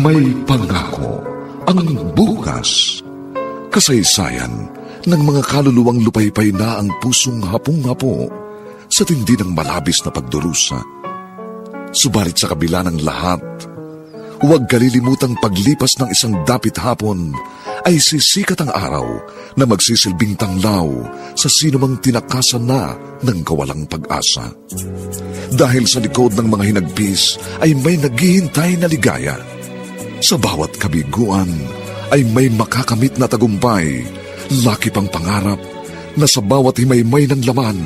May pangako ang bukas. Kasaysayan ng mga kaluluwang lupaypay na ang pusong hapong-hapo sa tindi ng malabis na pagdurusa. Subalit sa kabila ng lahat, huwag kalilimutang paglipas ng isang dapit hapon ay sisikat ang araw na magsisilbing tanglaw sa sinumang tinakasan na ng kawalang pag-asa. Dahil sa likod ng mga hinagpis ay may naghihintay na ligaya. Sa bawat kabiguan ay may makakamit na tagumpay, laki pang pangarap na sa bawat himaymay ng laman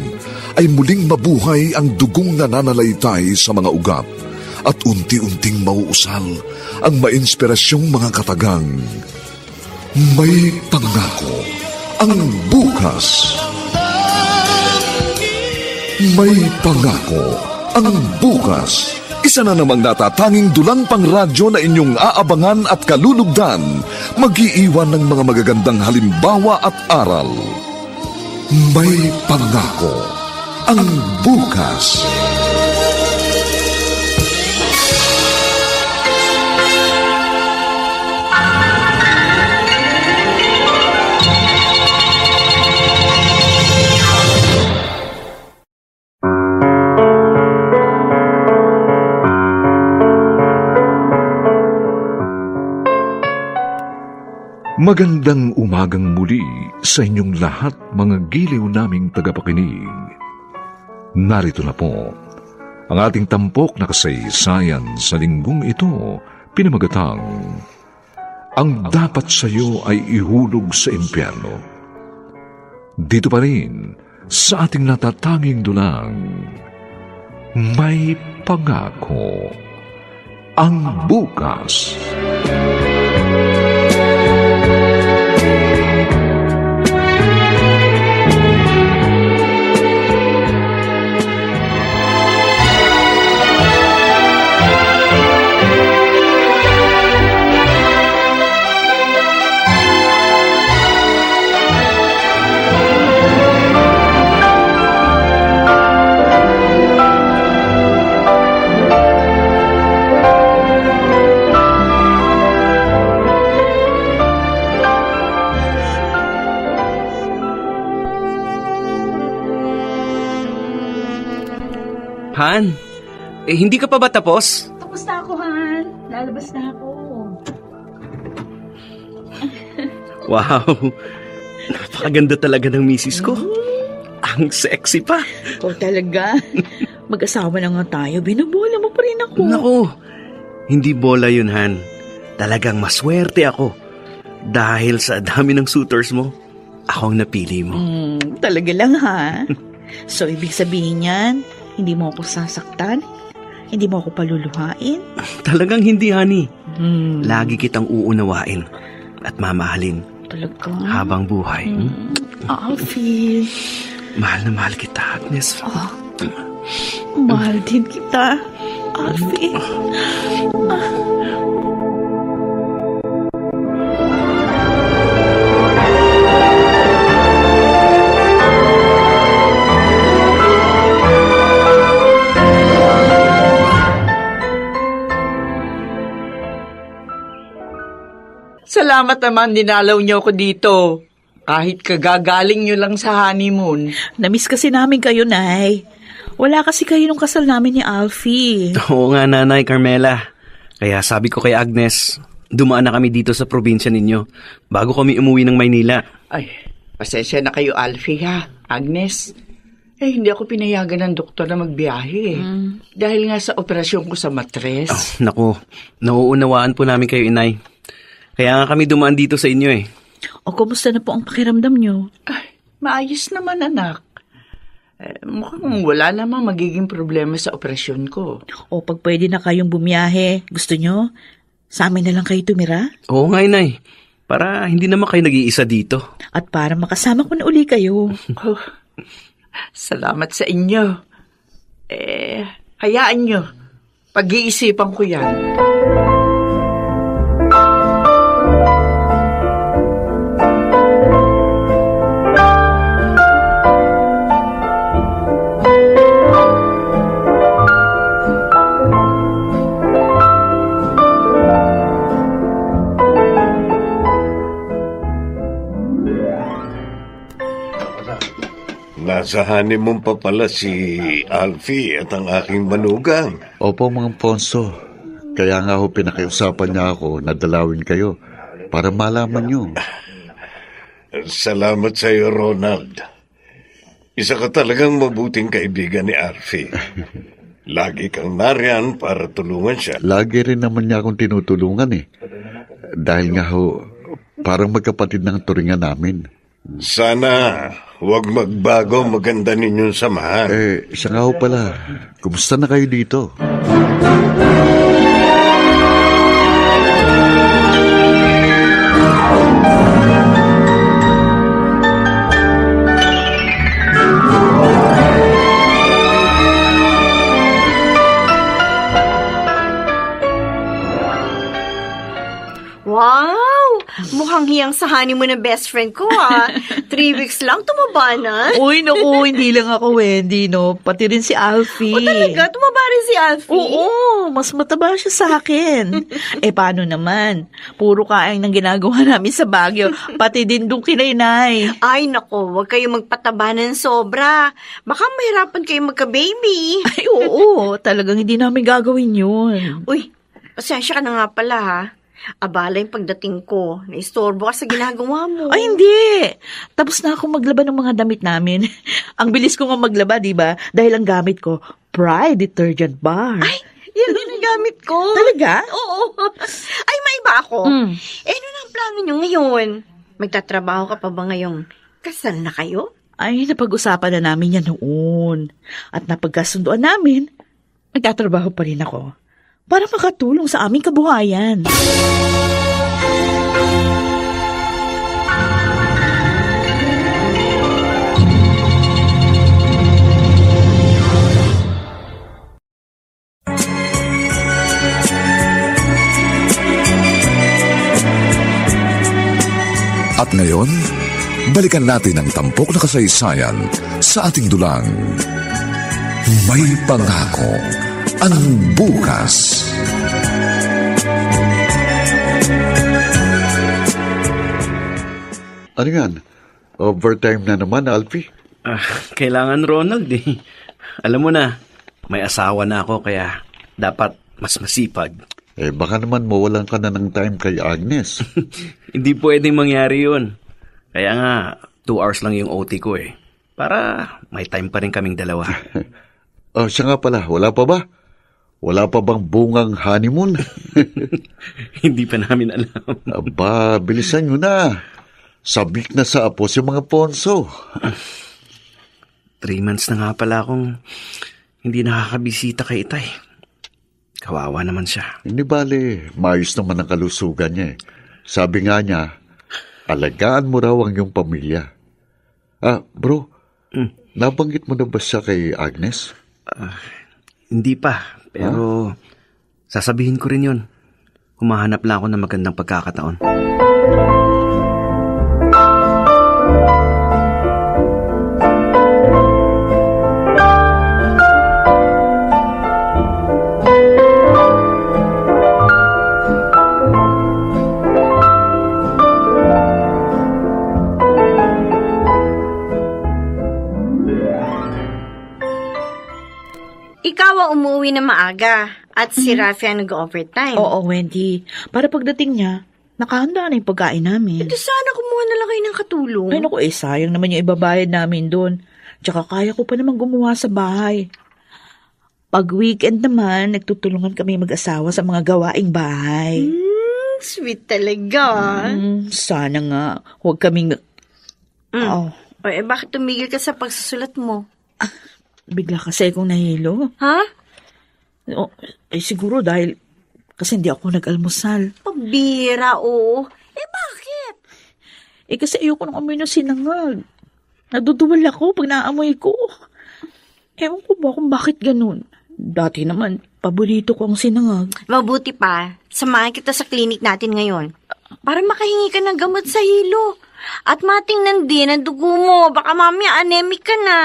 ay muling mabuhay ang dugong nananalaytay sa mga ugat at unti-unting mauusal ang mainspirasyong mga katagang. May pangako ang bukas. May pangako ang bukas. Isa na namang natatanging dulang pangradyo na inyong aabangan at kalulugdan, mag-iiwan ng mga magagandang halimbawa at aral. May pangako ang bukas. Magandang umagang muli sa inyong lahat, mga giliw naming tagapakinig. Narito na po ang ating tampok na kasaysayan sa linggong ito, pinamagatang Ang Dapat Sa'yo Ay Ihulog sa Impyerno. Dito pa rin sa ating natatanging dulang, May Pangako ang Bukas. Han, hindi ka pa ba tapos? Tapos na ako, Han. Lalabas na ako. Wow, napakaganda talaga ng misis ko. Ang sexy pa. Oh, talaga? Mag-asawa na nga tayo, binubola mo pa rin ako. Naku, hindi bola yun, Han. Talagang maswerte ako. Dahil sa dami ng suitors mo, ako ang napili mo. Talaga lang, ha? So, ibig sabihin yan, hindi mo ako sasaktan? Hindi mo ako paluluhain? Talagang hindi, honey. Lagi kitang uunawain at mamahalin. Talaga? Habang buhay. Alfie. Mahal na mahal kita, Agnes. Mahal din kita, Alfie. Salamat naman, dinalaw niyo ako dito. Kahit kagagaling niyo lang sa honeymoon. Namiss kasi namin kayo, Nay. Wala kasi kayo nung kasal namin ni Alfie. Oo nga, Nanay Carmela. Kaya sabi ko kay Agnes, dumaan na kami dito sa probinsya ninyo bago kami umuwi ng Maynila. Ay, pasensya na kayo, Alfie, ha? Agnes, hindi ako pinayagan ng doktor na magbiyahe. Dahil nga sa operasyon ko sa matres. Naku, nauunawaan po namin kayo, Inay. Kaya nga kami dumaan dito sa inyo eh. O, kumusta na po ang pakiramdam nyo? Ay, maayos naman, anak. Mukhang wala namang magiging problema sa operasyon ko. O, pag pwede na kayong bumiyahe, gusto nyo? Sa amin na lang kayo tumira? Oo nga, Inay. Para hindi naman kayo nag-iisa dito. At para makasama ko na uli kayo. Oh, salamat sa inyo. Hayaan nyo. Pag-iisipan ko yan. Nasa honeymoon pa pala si Alfie at ang aking manugang. Opo, Mang Ponso. Kaya nga ho pinakiusapan niya ako na dalawin kayo para malaman niyo. Salamat sa iyo, Ronald. Isa ka talagang mabuting kaibigan ni Alfie. Lagi kang nariyan para tulungan siya. Lagi rin naman niya akong tinutulungan eh. Dahil nga ho, parang magkapatid ng turingan namin. Sana huwag magbago, maganda ninyong samahan. Siya nga ho pala. Kumusta na kayo dito? Wow! Mukhang hiyang sa honeymoon ng best friend ko, ha? 3 weeks lang, tumaba na. Uy, naku, hindi lang ako, Wendy, no? Pati rin si Alfie. O talaga? Tumaba rin si Alfie? Oo, mas mataba siya sa akin. Paano naman? Puro kain ng ginagawa namin sa Baguio, pati din doon kay Nay. Ay, nako, huwag kayo magpataba ng sobra. Baka mahirapan kayo magka-baby. Ay, oo, talagang hindi namin gagawin yun. Uy, pasensya ka na nga pala, ha? Abala yung pagdating ko. Naistorbo ka sa ginagawa mo. Ay, hindi. Tapos na ako maglaba ng mga damit namin. Ang bilis ko nga maglaba, di ba? Dahil ang gamit ko, Pride Detergent Bar. Ay, yan din ang gamit ko. Talaga? Oo. Ay, maiba ako. Ano na ang plano nyo ngayon? Magtatrabaho ka pa ba ngayong kasal na kayo? Ay, napag-usapan na namin yan noon. At napagkasunduan namin, nagtatrabaho pa rin ako para makatulong sa aming kabuhayan. At ngayon, balikan natin ang tampok na kasaysayan sa ating dulang. May pangako ang bukas. Ano yan? Overtime na naman, Alfie. Kailangan, Ronald eh. Alam mo na, may asawa na ako kaya dapat mas masipag. Baka naman mawalan ka na ng time kay Agnes. Hindi pwedeng mangyari yun. Kaya nga, 2 hours lang yung OT ko eh. Para may time pa rin kaming dalawa. Siya nga pala, wala pa ba? Wala pa bang bungang honeymoon? Hindi pa namin alam. Aba, bilisan nyo na. Sabik na sa apo si mga Ponso. 3 months na nga pala akong hindi nakakabisita kay Itay. Kawawa naman siya. Hindi bale, maayos naman ang kalusugan niya eh. Sabi nga niya, alagaan mo raw ang iyong pamilya. Bro, nabanggit mo na ba siya kay Agnes? Hindi pa, pero sasabihin ko rin yun. Humahanap lang ako ng magandang pagkakataon. Ikaw ang umuwi na maaga at si Rafi ang nag-overtime. Oo, Wendy. Para pagdating niya, nakahanda na yung pagkain namin. Ito sana kumuha na lang kayo ng katulong. Ay naku, sayang naman yung ibabayad namin doon. Tsaka kaya ko pa naman gumawa sa bahay. Pag weekend naman, nagtutulungan kami mag-asawa sa mga gawaing bahay. Sweet talaga. Sana nga, huwag kaming... Bakit tumigil ka sa pagsusulat mo? Bigla kasi akong nahilo. Ha? Siguro dahil kasi hindi ako nag-almusal. Pabira, oo. Bakit? Kasi ayoko nang amoy ng sinangag. Naduduwal ako pag naamoy ko. Ewan ko ba kung bakit ganun. Dati naman, paborito ko ang sinangag. Mabuti pa, samahan kita sa klinik natin ngayon. Para makahingi ka ng gamot sa hilo. At matingnan din ang dugo mo. Baka mamaya anemic ka na.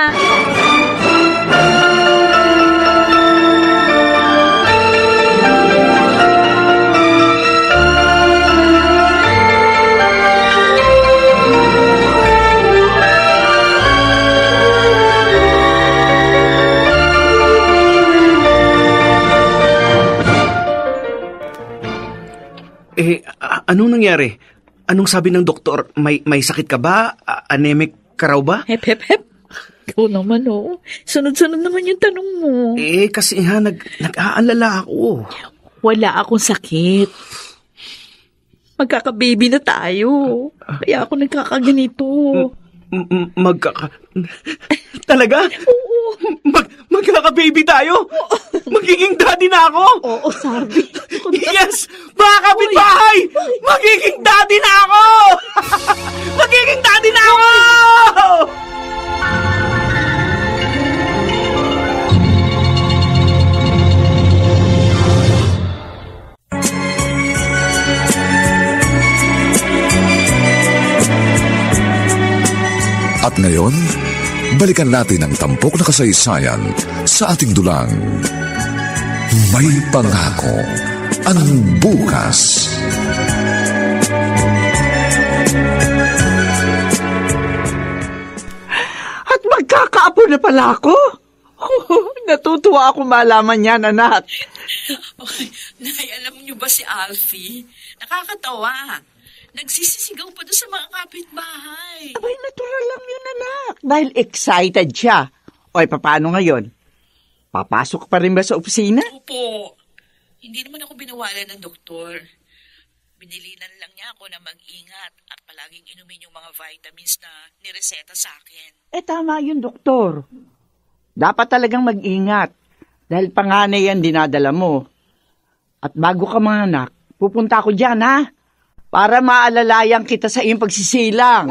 Anong nangyari? Anong sabi ng doktor? May sakit ka ba? Anemic ka raw ba? Hep. Ikaw naman, oh. Sunod-sunod naman yung tanong mo. Kasi nag-aalala ako. Wala akong sakit. Magkaka-baby na tayo. Kaya ako nagkakaganito. Talaga? Oo. Magkaka-baby tayo? Magiging daddy na ako? Oo, sabi. Yes! Mga kapitbahay! Magiging daddy na ako! Magiging daddy na ako! At ngayon, balikan natin ang tampok na kasaysayan sa ating dulang. May pangako ang bukas. At magkakaapo na pala ako? Natutuwa ako malaman yan, anak. Nay, alam niyo ba si Alfie? Nakakatawa. Nagsisisigaw pa doon sa mga kapitbahay. Abay, natural lang yun, anak. Dahil excited siya. Oy, paano ngayon? Papasok pa rin ba sa opisina? Opo. Hindi naman ako binawalan ng doktor. Binilinan lang niya ako na mag-ingat at palaging inumin yung mga vitamins na nireseta sa akin. Tama yun, doktor. Dapat talagang mag-ingat. Dahil panganay yan dinadala mo. At bago ka manganak, pupunta ako dyan, ha? Para maalalayan kita sa iyong pagsisilang.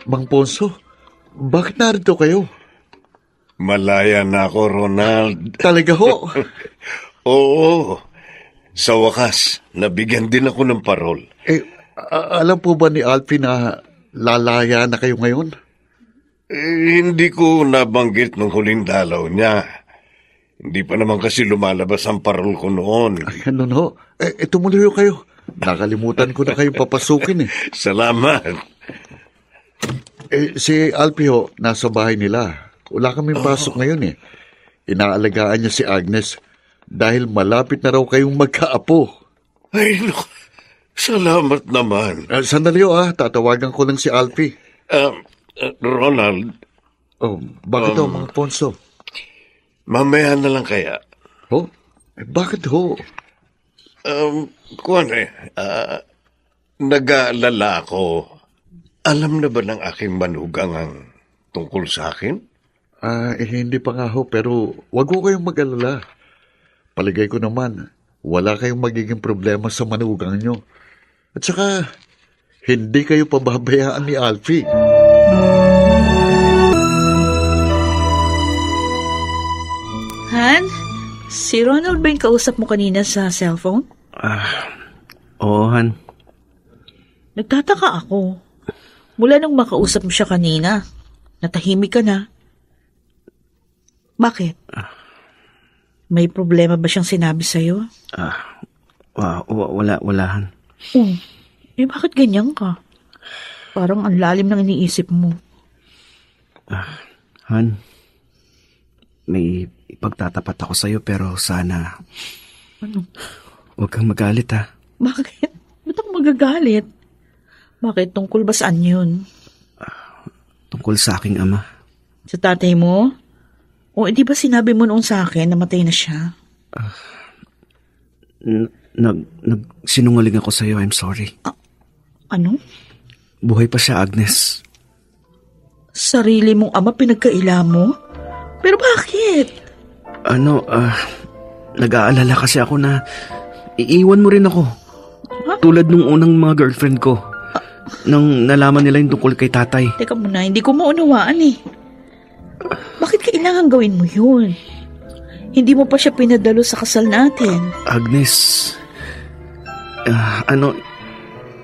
Mang Ponso, bakit narito kayo? Malaya na ako, Ronald. Talaga ho? Oo. Sa wakas, nabigyan din ako ng parol. Alam po ba ni Alfie na lalaya na kayo ngayon? Hindi ko nabanggit nung huling dalaw niya. Hindi pa naman kasi lumalabas ang parol ko noon. Ganun ho. Tumuloy ho kayo. Nakalimutan ko na kayong papasukin eh. Salamat. Si Alfie ho, nasa bahay nila. Wala kaming pasok ngayon eh. Inaalagaan niya si Agnes dahil malapit na raw kayong magkaapo. Ay, no. Salamat naman. Sandali ho tatawagan ko lang si Alfie. Ronald. Oh, bakit ho, Mang Ponso? Mamaya na lang kaya. Oh? Bakit ho? Nag-aalala ako. Alam na ba ng aking manugang ang tungkol sa akin? Hindi pa nga ho, pero wag ho kayong mag-alala. Paligay ko naman, wala kayong magiging problema sa manugang nyo. At saka, hindi kayo pababayaan ni Alfie. Han, si Ronald ba yung kausap mo kanina sa cellphone? Oo, Han. Nagtataka ako. Mula nung makausap mo siya kanina, natahimik ka na. Bakit? May problema ba siyang sinabi sa'yo? Wala, Han. Bakit ganyan ka? Parang ang lalim ng iniisip mo. Han, may ipagtatapat ako sa'yo pero sana... Ano? Huwag kang magalit, ha? Bakit? Ba't ako magagalit? Bakit? Tungkol ba saan yun? Tungkol sa aking ama. Sa tatay mo? O hindi ba sinabi mo noon sa akin na matay na siya? Nagsinungaling ako sa'yo, I'm sorry. Ano? Buhay pa siya, Agnes. Sarili mong ama pinagkaila mo? Pero bakit? Nag-aalala kasi ako na iiwan mo rin ako. Huh? Tulad nung unang mga girlfriend ko. Nang nalaman nila yung tungkol kay tatay. Teka muna, hindi ko maunawaan eh. Bakit kailangan gawin mo yun? Hindi mo pa siya pinadalo sa kasal natin. Agnes,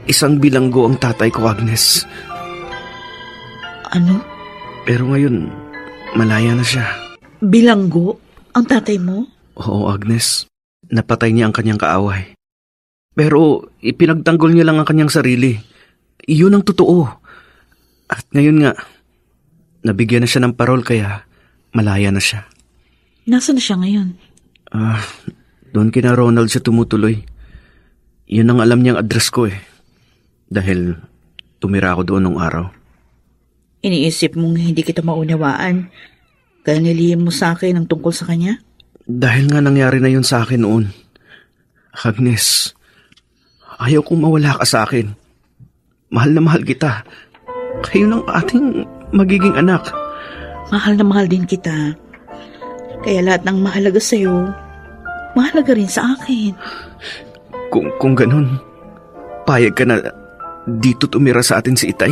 isang bilanggo ang tatay ko, Agnes. Ano? Pero ngayon, malaya na siya. Bilanggo ang tatay mo? Oo, Agnes. Napatay niya ang kanyang kaaway. Pero ipinagtanggol niya lang ang kanyang sarili. Iyon ang totoo. At ngayon nga, nabigyan na siya ng parol kaya malaya na siya. Nasaan na siya ngayon? Doon kina Ronald siya tumutuloy. Yun ang alam niyang address ko eh. Dahil tumira ako doon nung araw. Iniisip mong hindi kita maunawaan, kaya nilihim mo sa akin ang tungkol sa kanya? Dahil nga nangyari na yun sa akin noon. Agnes, ayaw kong mawala ka sa akin. Mahal na mahal kita. Kayo ng ating magiging anak. Mahal na mahal din kita. Kaya lahat ng mahalaga sa'yo, mahalaga rin sa akin. Kung ganun, payag ka na dito tumira sa atin si Itay?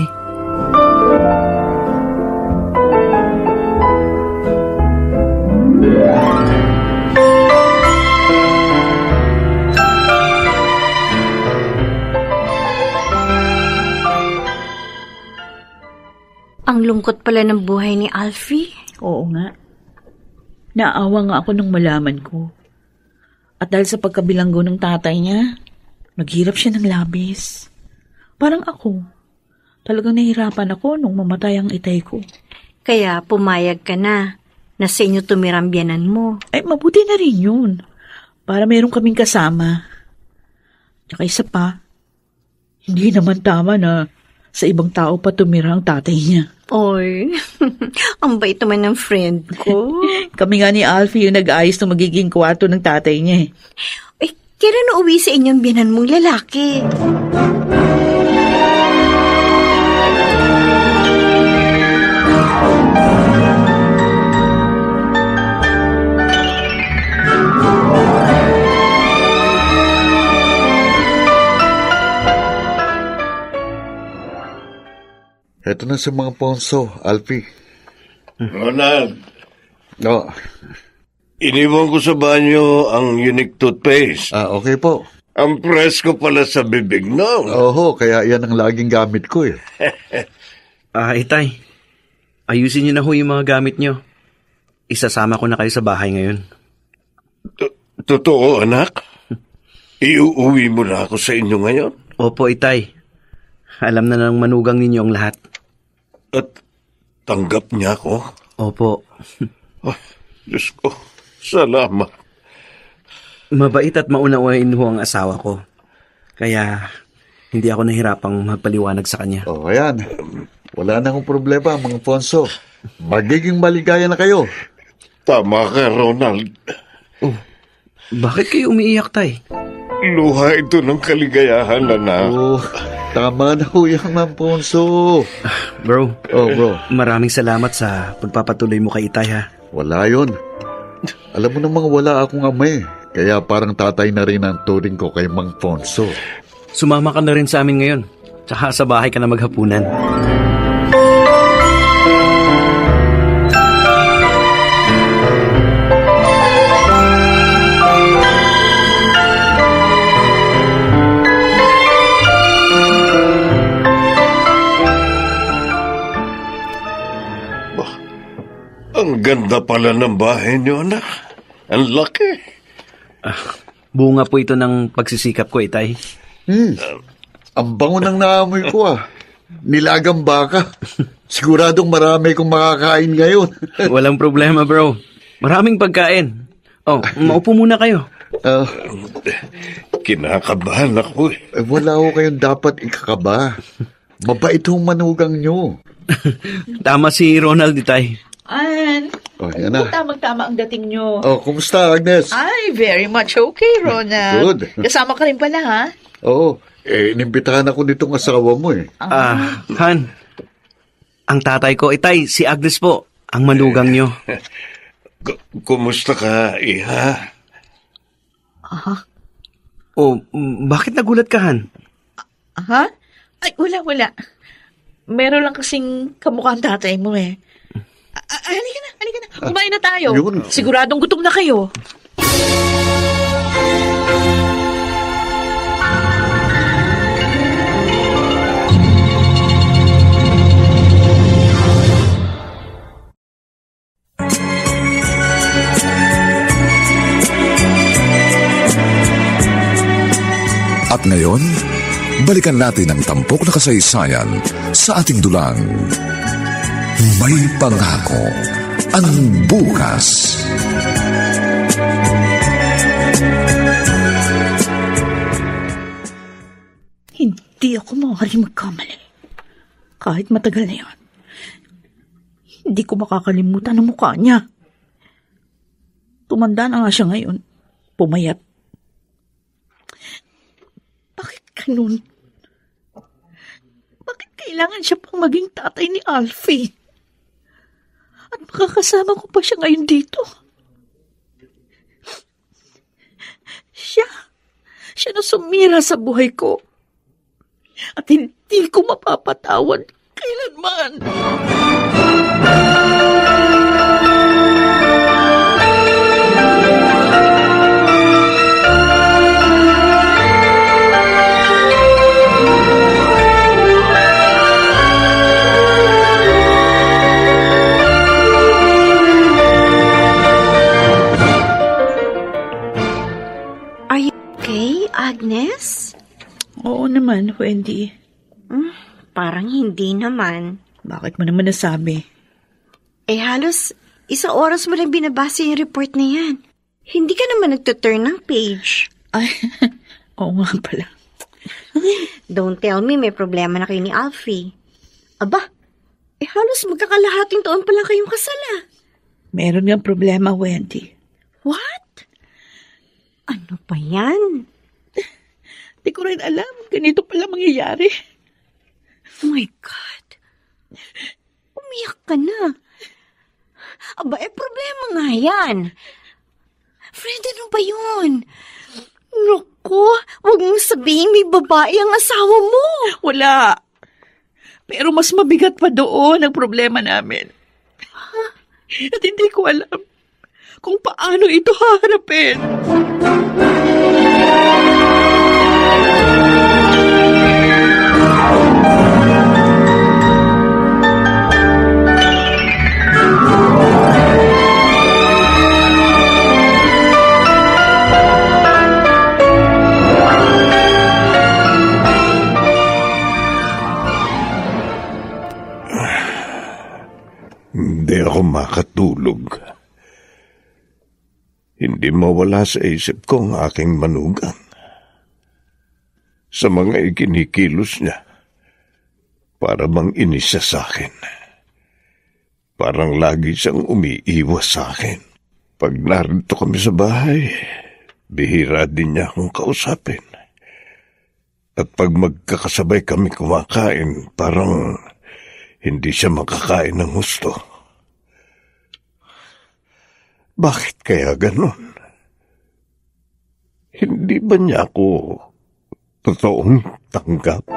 Ang lungkot pala ng buhay ni Alfie. Oo nga. Naawa nga ako nung malaman ko. At dahil sa pagkabilanggo ng tatay niya, naghirap siya ng labis. Parang ako. Talagang nahirapan ako nung mamatay ang itay ko. Kaya pumayag ka na sa inyo tumirang biyanan mo. Ay, mabuti na rin yun. Para meron kaming kasama. Tsaka isa pa, hindi naman tama na sa ibang tao pa tumira ang tatay niya. Oy, ang bait naman ng friend ko. Kami nga ni Alfie yung nag-ayos ng magiging kwarto ng tatay niya. Eh, kailan na uwi sa inyong biyanan mong lalaki? Eto na sa mga ponso, Alfie. Ronald, Oh, iniwan ko sa banyo ang unique toothpaste. okay po. Ang presko pala sa bibig, no? Oho, kaya yan ang laging gamit ko eh. Itay, ayusin niyo na ho yung mga gamit niyo. Isasama ko na kayo sa bahay ngayon. Totoo, anak? Iuuwi mo na ako sa inyo ngayon? Opo, Itay. Alam na ng manugang ninyo ang lahat. At tanggap niya ako? Opo. Diyos ko, salamat. Mabait at maunawain ho ang asawa ko. Kaya hindi ako nahirapang magpaliwanag sa kanya. Ayan. Wala na akong problema, mga ponso. Magiging maligaya na kayo. Tama ka, Ronald. Bakit kayo umiiyak, Tay? Luha ito ng kaligayahan, anak. Tama na ho yan, mga ponso. Bro. Bro. Maraming salamat sa pagpapatuloy mo kay Itay, ha? Wala yun. Alam mo namang wala akong ama eh. Kaya parang tatay na rin ang turing ko kay Mang Ponso. Sumama ka na rin sa amin ngayon. Tsaka sa bahay ka na maghapunan. Ang ganda pala ng bahay niyo, anak. Ang laki. Bunga po ito ng pagsisikap ko, Itay. Ang bango ng naamoy ko ah. Nilagang baka. Siguradong marami kong makakain ngayon. Walang problema, bro. Maraming pagkain. Maupo muna kayo. Kinakabahan ako eh. Wala ko kayong dapat ikakaba. Mabait hong manugang nyo. Tama si Ronald, Itay. Yan na. Tamang-tama ang dating nyo. Kumusta, Agnes? Ay, very much okay, Ronald. Good. Kasama ka rin pala, ha? Oo. Inimbitahan ako nitong asawa mo eh. Han. Ang tatay ko, Itay, si Agnes po. Ang manugang nyo. Kumusta ka, iha? Bakit nagulat ka, Han? Ha? Ay, wala. Meron lang kasing kamukha ang tatay mo eh. Halika na. Kumain na tayo. Yun. Siguradong gutom na kayo. balikan natin ang tampok na kasaysayan sa ating dulang. May pangako ang bukas. Hindi ako maaaring magkamali. Kahit matagal na yan. Hindi ko makakalimutan ang mukha niya. Tumanda na nga siya ngayon. Pumayat. Bakit ganun? Bakit kailangan siya pang maging tatay ni Alfie? At makakasama ko pa siya ngayon dito? Siya na sumira sa buhay ko. At hindi ko mapapatawad kailanman. Are you okay, Agnes? Oo naman, Wendy. Parang hindi naman. Bakit mo naman nasabi? Halos 1 oras mo lang binabasa yung report na yan. Hindi ka naman nagtuturn ng page. Ay, oo nga pala. Don't tell me may problema na kayo ni Alfie. Aba, halos magkakalahating taon pala kayong kasala. Meron nga problema, Wendy. What? Ano pa yan? Di ko rin alam. Ganito pala mangyayari. Oh my God. Umiyak ka na. Aba, problema nga yan. Friend, ano ba yun? Naku, huwag mong sabihin may babae ang asawa mo. Wala. Pero mas mabigat pa doon ang problema namin. At hindi ko alam kung paano ito haharapin. Hindi ako makatulog. Hindi mawala sa isip ko ang aking manugang. Sa mga ikinikilos niya, para bang inis siya sa akin. Parang lagi siyang umiiwas sa akin. Pag narito kami sa bahay, bihira din niya akong kausapin. At pag magkakasabay kami kumakain, parang hindi siya makakain ng gusto. Bakit kaya ganon? Hindi ba niya ako totoong tanggap?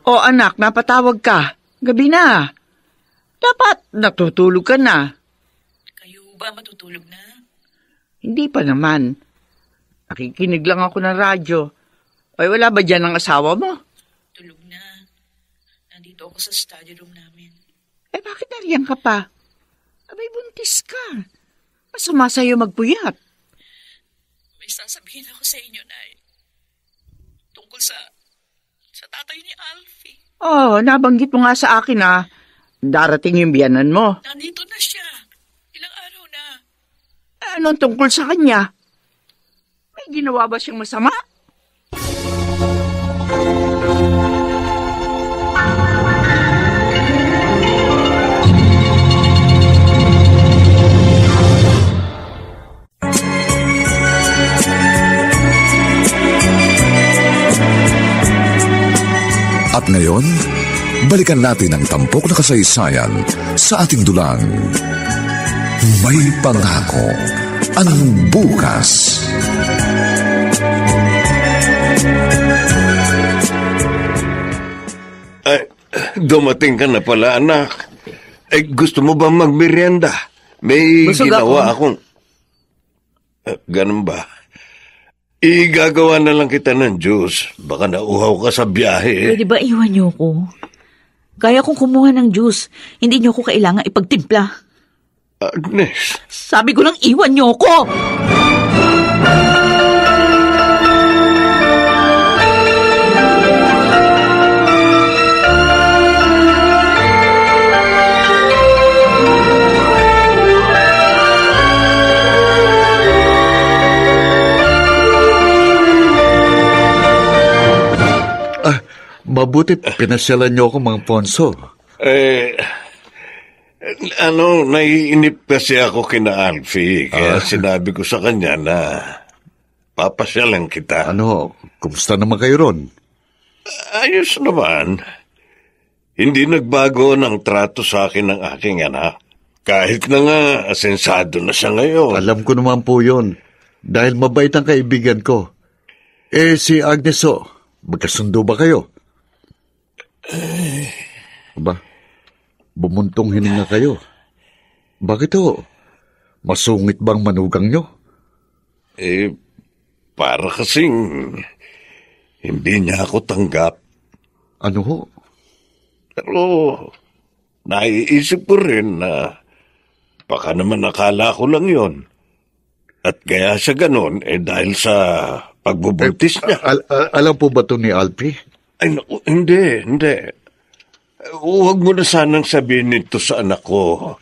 O anak, napatawag ka. Gabi na. Dapat natutulog ka na. Kayo ba matutulog na? Hindi pa naman. Nakikinig lang ako ng radyo. Ay, wala ba dyan ang asawa mo? Tulog na. Nandito ako sa study room namin. Bakit nariyan ka pa? Abay, buntis ka. Masama sa'yo magpuyat. May sasabihin ako sa inyo, Nay. Tungkol sa tatay ni Alfie. Oh, nabanggit mo nga sa akin darating yung biyanan mo. Nandito na siya. Ilang araw na. Anong tungkol sa kanya? May ginawa ba siyang masama? At ngayon, balikan natin ang tampok na kasaysayan sa ating dulang. May pangako ang bukas. Dumating ka na pala, anak. Gusto mo ba magmerienda? May Busog ginawa ako. akong... ganun ba? Igagawa na lang kita ng juice. Baka nauhaw ka sa biyahe. Pwede ba iwan niyo ko? Kaya kong kumuha ng juice. Hindi niyo ko kailangan ipagtimpla. Agnes, Sabi ko lang iwan niyo ko! Mabuti pinasyalan niyo ako, Mang Ponso. naiinip kasi ako kina Alfie. Kaya sinabi ko sa kanya na papasyalan kita. Kumusta naman kayo ron? Ayos naman. Hindi nagbago ng trato sa akin ng aking anak. Kahit na nga asensado na siya ngayon. Alam ko naman po yun. Dahil mabait ang kaibigan ko. Si Agnes, magkasundo ba kayo? Aba, bumuntong hininga kayo. Bakit masungit bang manugang nyo? Para kasing hindi niya ako tanggap. Ano ho? Pero naiisip ko rin na baka naman akala ko lang yon. At kaya siya ganon dahil sa pagbubuntis niya. Alam po ba ito ni Alfie? Ay naku, hindi. Huwag mo na sanang sabihin nito sa anak ko.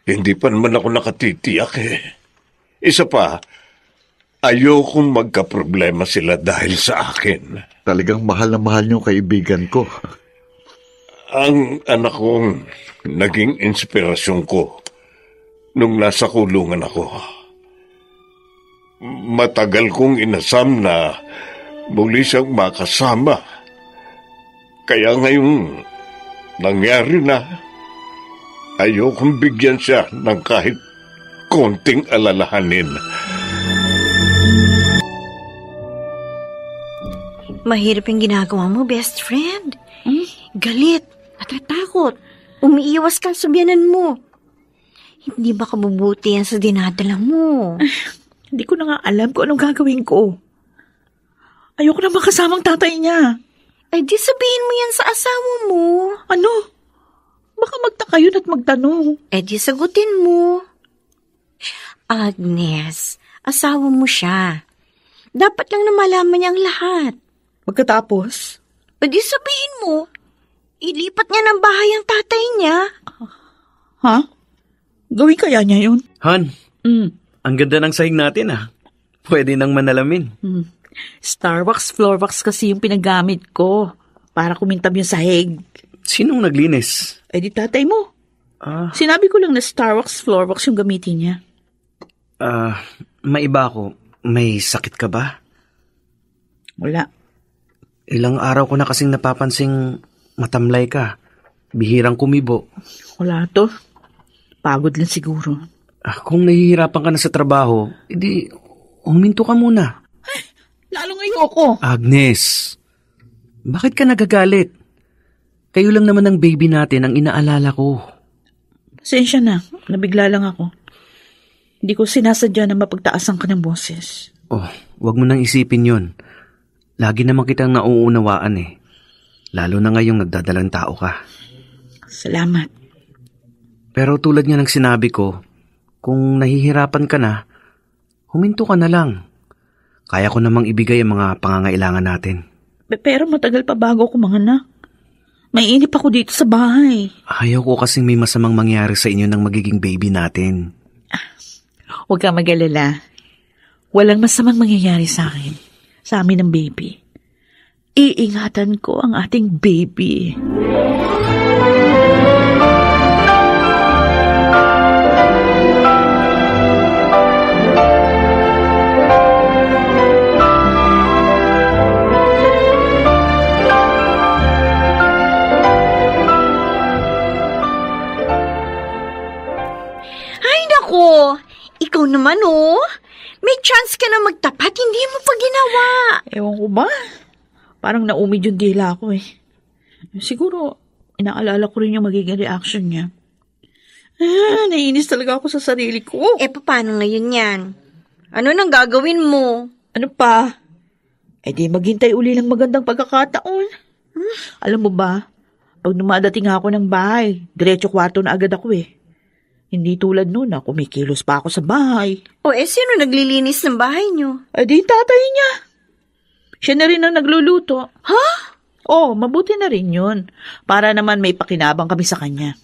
Hindi pa naman ako nakatitiyak Isa pa, ayokong magkaproblema sila dahil sa akin. Talagang mahal na mahal niyo kaibigan ko. Ang anak kong naging inspirasyon ko nung nasa kulungan ako. Matagal kong inasam na muli siyang makasama. Kaya ngayong nangyari na, ayokong bigyan siya ng kahit konting alalahanin. Mahirap yung ginagawa mo, best friend. Galit, natatakot, umiiwas kang subyanan mo. Hindi ba kabubuti yan sa dinadala mo? Hindi ko na nga alam kung anong gagawin ko. Ayoko na makasamang tatay niya. Di sabihin mo yan sa asawa mo. Ano? Baka magtaka yun at magtanong. Di sagutin mo. Agnes, asawa mo siya. Dapat lang na malaman niya ang lahat. Pagkatapos? Di sabihin mo, ilipat niya ng bahay ang tatay niya. Ha? Gawin kaya niya yun? Han, ang ganda ng sahig natin Pwede nang manalamin. Starwax, floorwax kasi yung pinagamit ko para kumintab yung sahig. Sinong naglinis? Di tatay mo. Sinabi ko lang na Starwax, floorwax yung gamitin niya. Maiba ako. May sakit ka ba? Wala. Ilang araw ko na kasing napapansing matamlay ka. Bihirang kumibo. Wala to. Pagod lang siguro. Kung nahihirapan ka na sa trabaho, edi huminto ka muna. Lalo ngayoko. Agnes, bakit ka nagagalit? Kayo lang naman ang baby natin ang inaalala ko. Pasensya na. Nabigla lang ako. Hindi ko sinasadya na mapagtaasan ka ng boses. Wag mo nang isipin yon. Lagi naman kitang nauunawaan Lalo na ngayong nagdadalang tao ka. Salamat. Pero tulad nga ng sinabi ko, kung nahihirapan ka na, huminto ka na lang. Kaya ko namang ibigay ang mga pangangailangan natin. Pero matagal pa bago ako manganak. May inip ako dito sa bahay. Ayaw ko kasing may masamang mangyari sa inyo ng magiging baby natin. Huwag kang mag-alala. Walang masamang mangyayari sa akin. Sa amin ng baby. Iingatan ko ang ating baby. Ikaw naman, may chance ka na magtapat, hindi mo pa ginawa. Ewan ko ba? Parang naumid yung dila ko Siguro, inaalala ko rin yung magiging reaction niya. Naiinis talaga ako sa sarili ko. Paano ngayon yan? Ano nang gagawin mo? Ano pa? Di maghintay uli ng magandang pagkakataon. Alam mo ba, pag dumadating ako ng bahay, diretso kwarto na agad ako eh. Hindi tulad noon na kumikilos pa ako sa bahay. Sino naglilinis ng bahay niyo? Di tatay niya. Siya na rin ang nagluluto. Ha? Mabuti na rin yun. Para naman may pakinabang kami sa kanya.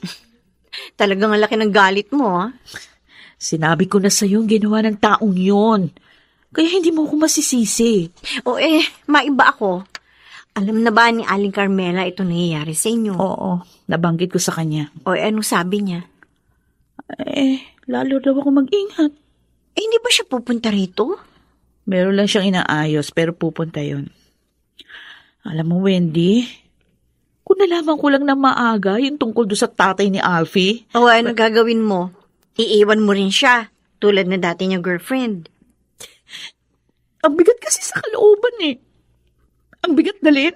Talagang ang laki ng galit mo, ha? Sinabi ko na sa'yo ang ginawa ng taong yun. Kaya hindi mo ako masisisi. Maiba ako. Alam na ba ni Aling Carmela ito nangyayari sa inyo? Oo, nabanggit ko sa kanya. Ano sabi niya? Lalo daw ako mag-ingat. Hindi ba siya pupunta rito? Meron lang siyang inaayos, pero pupunta yun. Alam mo, Wendy, kung nalaman ko lang na maaga yung tungkol doon sa tatay ni Alfie. Ano gagawin mo? Iiwan mo rin siya, tulad na dati niyang girlfriend. Ang bigat kasi sa kalooban eh. Ang bigat dalhin.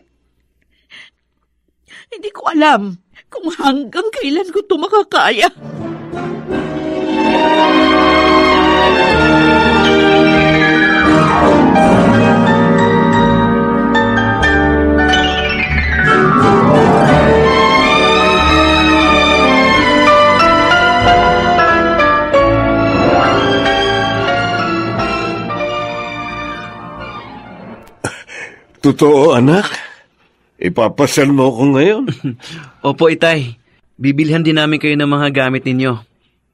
Hindi ko alam kung hanggang kailan ko ito makakaya. Totoo, anak? Ipapasal mo ko ngayon? Opo, Itay. Bibilhan din namin kayo ng mga gamit ninyo.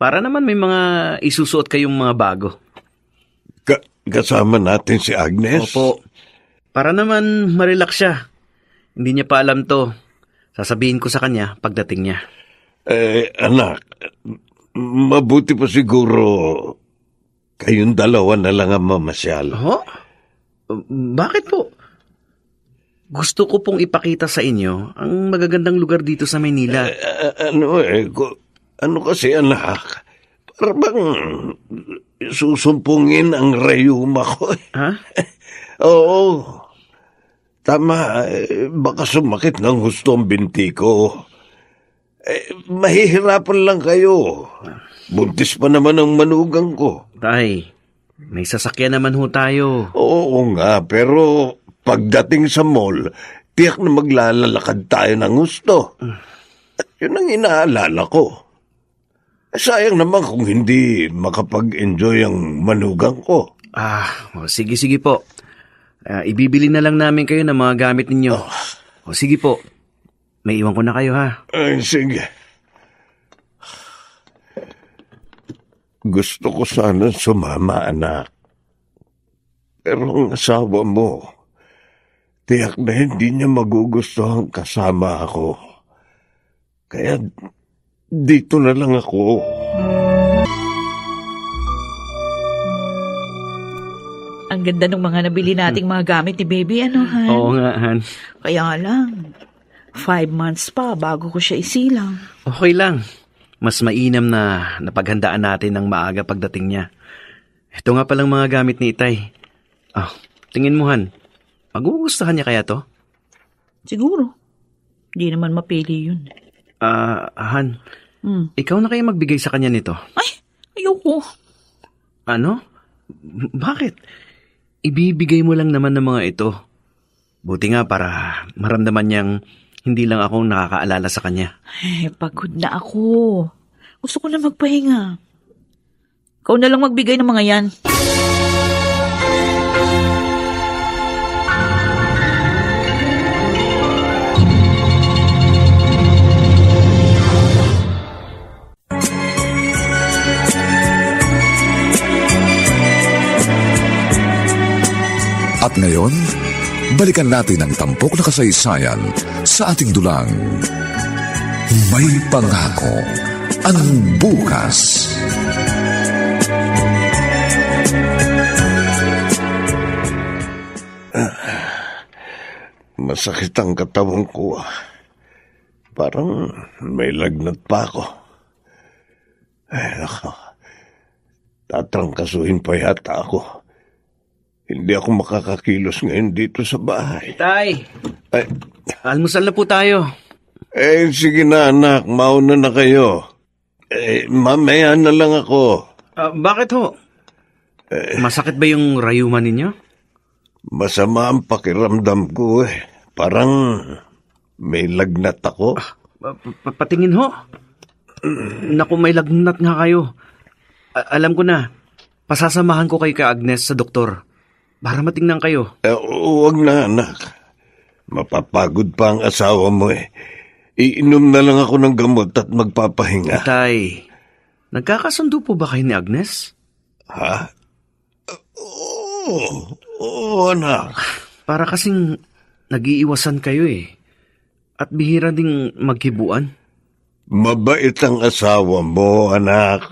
Para naman may mga isusuot kayong mga bago. Kasama natin si Agnes? Opo. Para naman marelax siya. Hindi niya pa alam to. Sasabihin ko sa kanya pagdating niya. Anak, mabuti pa siguro kayong dalawa na lang ang mamasyal. Bakit po? Gusto ko pong ipakita sa inyo ang magagandang lugar dito sa Maynila. Ano kasi, anak? Para bang susumpungin ang rayuma ko. Ha? Oo. Tama, baka sumakit ng husto ang binti ko. Mahihirapan lang kayo. Buntis pa naman ang manugang ko. Tay, may sasakyan naman ho tayo. Oo nga, pero pagdating sa mall, tiyak na maglalalakad tayo ng gusto. At yun ang inaalala ko. Sayang naman kung hindi makapag-enjoy ang manugang ko. Sige po. Ibibili na lang namin kayo ng mga gamit ninyo. Sige po. May iwan ko na kayo, ha? Sige. Gusto ko sana sumama, anak. Pero ang asawa mo, tiyak na hindi niya magugustuhan kasama ako. Kaya dito na lang ako. Ang ganda ng mga nabili nating mga gamit ni baby, Han? Oo nga, Han. Kaya lang, 5 months pa bago ko siya isilang. Okay lang. Mas mainam na napaghandaan natin ng maaga pagdating niya. Ito nga palang mga gamit ni Itay. Tingin mo, Han. Magugustuhan niya kaya to? Siguro. Di naman mapili yun. Han. Ikaw na kaya magbigay sa kanya nito? Ayoko. Ano? Bakit? Ibibigay mo lang naman ng mga ito. Buti nga para maramdaman niyang hindi lang akong nakakaalala sa kanya. Pagod na ako. Gusto ko na magpahinga. Ikaw na lang magbigay ng mga yan. At ngayon, balikan natin ang tampok na kasaysayan sa ating dulang. May pangako ang bukas. Masakit ang katawan ko. Parang may lagnat pa ako. Tatrangkasuhin pa yata ako. Hindi ako makakakilos ngayon dito sa bahay. Tay! Almusal na po tayo. Sige na, anak. Mauna na kayo. Mamaya na lang ako. Bakit ho? Masakit ba yung rayuman ninyo? Masama ang pakiramdam ko eh. Parang may lagnat ako. Patingin ho. Naku, may lagnat nga kayo. Alam ko na. Pasasamahan ko kay Agnes sa doktor. Para matingnan kayo. Huwag na, anak. Mapapagod pa ang asawa mo eh. Iinom na lang ako ng gamot at magpapahinga. Tay, nagkakasundo po ba kayo ni Agnes? Ha? Oo, anak. Para kasing nag-iiwasan kayo eh. At bihira ding maghibuan. Mabait ang asawa mo, anak.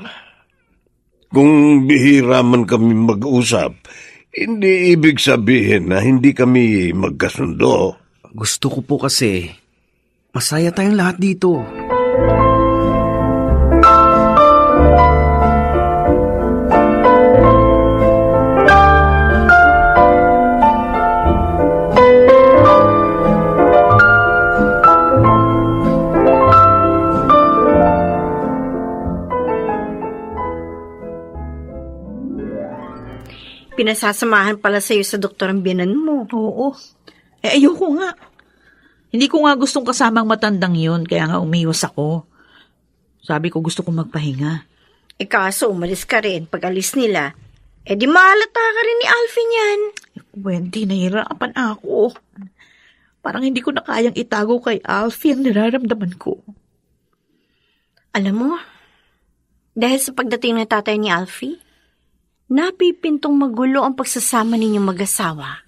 Kung bihira man kami mag-usap, hindi ibig sabihin na hindi kami magkasundo. Gusto ko po kasi masaya tayong lahat dito. Pinasasamahan pala sa'yo sa doktor ang biyanan mo. Oo. Ayoko nga. Hindi ko nga gustong kasamang matandang yun, kaya nga umiwas ako. Sabi ko gusto kong magpahinga. Kaso umalis ka rin pag alis nila. Di maalata ka rin ni Alfie niyan. Wendy, nahihirapan ako. Parang hindi ko na kayang itago kay Alfie ang nararamdaman ko. Alam mo, dahil sa pagdating ng tatay ni Alfie, napipintong magulo ang pagsasama ninyong mag-asawa.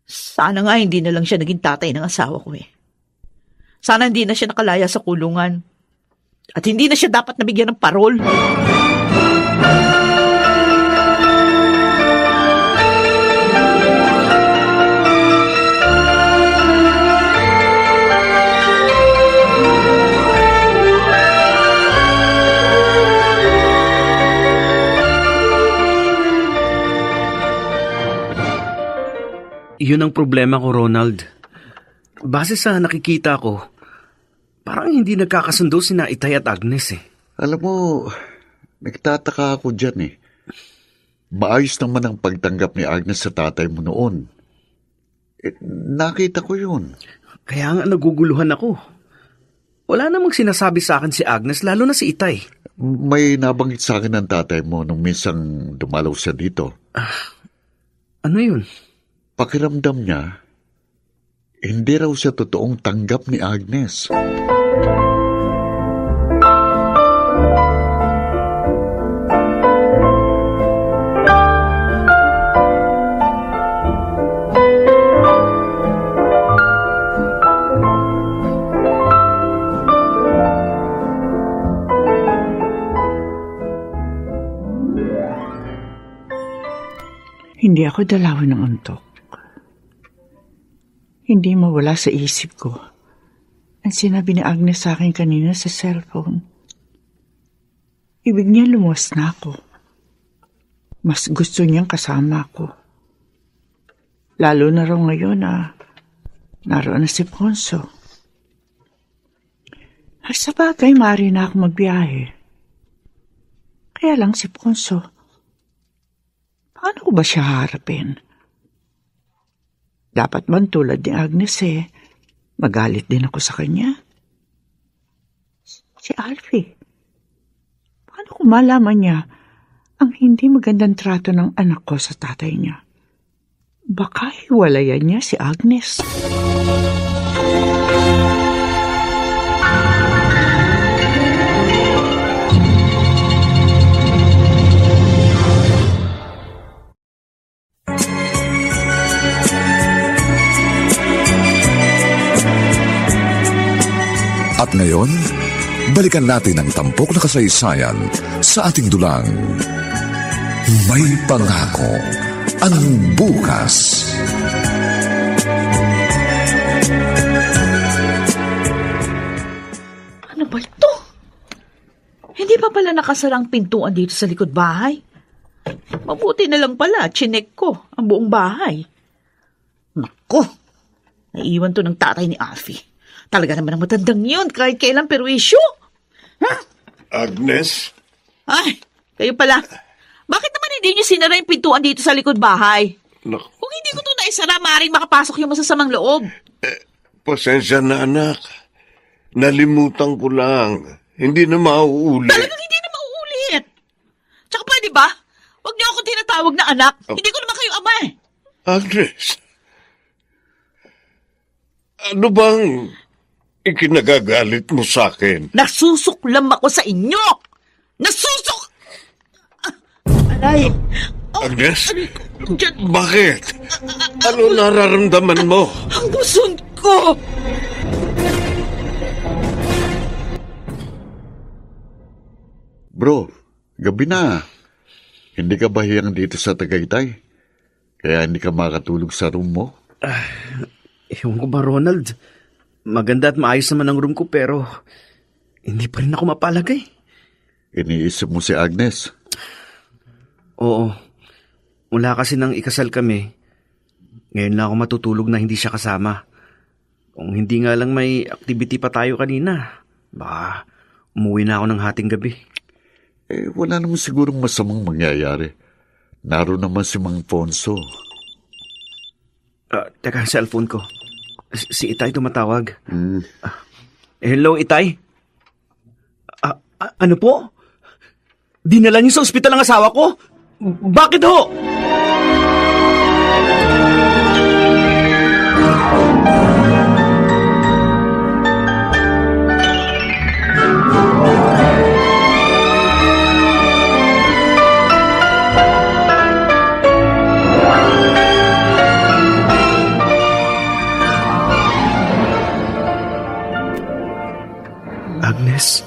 Sana nga hindi na lang siya naging tatay ng asawa ko eh. Sana hindi na siya nakalaya sa kulungan. At hindi na siya dapat nabigyan ng parol. Yun ang problema ko, Ronald. Base sa nakikita ko, parang hindi nagkakasundo sina Itay at Agnes eh. Alam mo, nagtataka ako dyan eh. Maayos naman ang pagtanggap ni Agnes sa tatay mo noon. Nakita ko yun. Kaya nga naguguluhan ako. Wala namang sinasabi sa akin si Agnes, lalo na si Itay. May nabanggit sa akin ng tatay mo nung minsang dumalaw siya dito. Ano yun? Pakiramdam niya, hindi raw siya totoong tanggap ni Agnes. Hindi ako dalawin ng antok. Hindi mawala sa isip ko ang sinabi ni Agnes sa akin kanina sa cellphone. Ibig niya lumuwas na ako. Mas gusto niyang kasama ako. Lalo na raw ngayon na naroon na si Ponso. Sa bagay, maaari na ako magbiyahe. Kaya lang si Ponso, paano ko ba siya harapin? Dapat man tulad ni Agnes magalit din ako sa kanya. Si Alfie, paano ko malaman niya ang hindi magandang trato ng anak ko sa tatay niya? Baka hiwalayan niya si Agnes. At ngayon, balikan natin ang tampok na kasaysayan sa ating dulang. May pangako ang bukas. Ano ba ito? Hindi pa pala nakasarang pintuan dito sa likod bahay. Mabuti na lang pala, chinek ko ang buong bahay. Naku, naiwan to ng tatay ni Alfie. Talaga naman ang matandang yun, kahit kailan perwisyo. Ha? Agnes? Ay, kayo pala. Bakit naman hindi niyo sinara yung pintuan dito sa likod bahay? Naku, Kung hindi ko ito naisara, maaaring makapasok yung masasamang loob. pasensya na anak. Nalimutan ko lang. Hindi na mauulit. Talagang hindi na mauulit. Tsaka pwede ba? Huwag niyo ako tinatawag na anak. Hindi ko naman kayo ama eh. Agnes, ano bang ikinagagalit mo sa akin? Nasusuklam ako sa inyo. Aray. Agnes, bakit? Ano nararamdaman mo? Ang buson ko. Bro, gabi na. Hindi ka ba hiyang dito sa Tagaytay? Kaya hindi ka makatulog sa room mo? Ewan ko ba, Ronald? Maganda at maayos naman ang room ko pero hindi pa rin ako mapalagay. Iniisip mo si Agnes. Oo. Mula kasi nang ikasal kami, ngayon lang ako matutulog na hindi siya kasama. Kung hindi nga lang may activity pa tayo kanina, baka umuwi na ako ng hating gabi. Wala naman sigurong masamang mangyayari. Naroon naman si Mang Fonso. Teka, cellphone ko. Si Itay tumatawag. Hello, Itay? Ano po? Dinala niyo sa ospital ang asawa ko? Bakit ho? Agnes?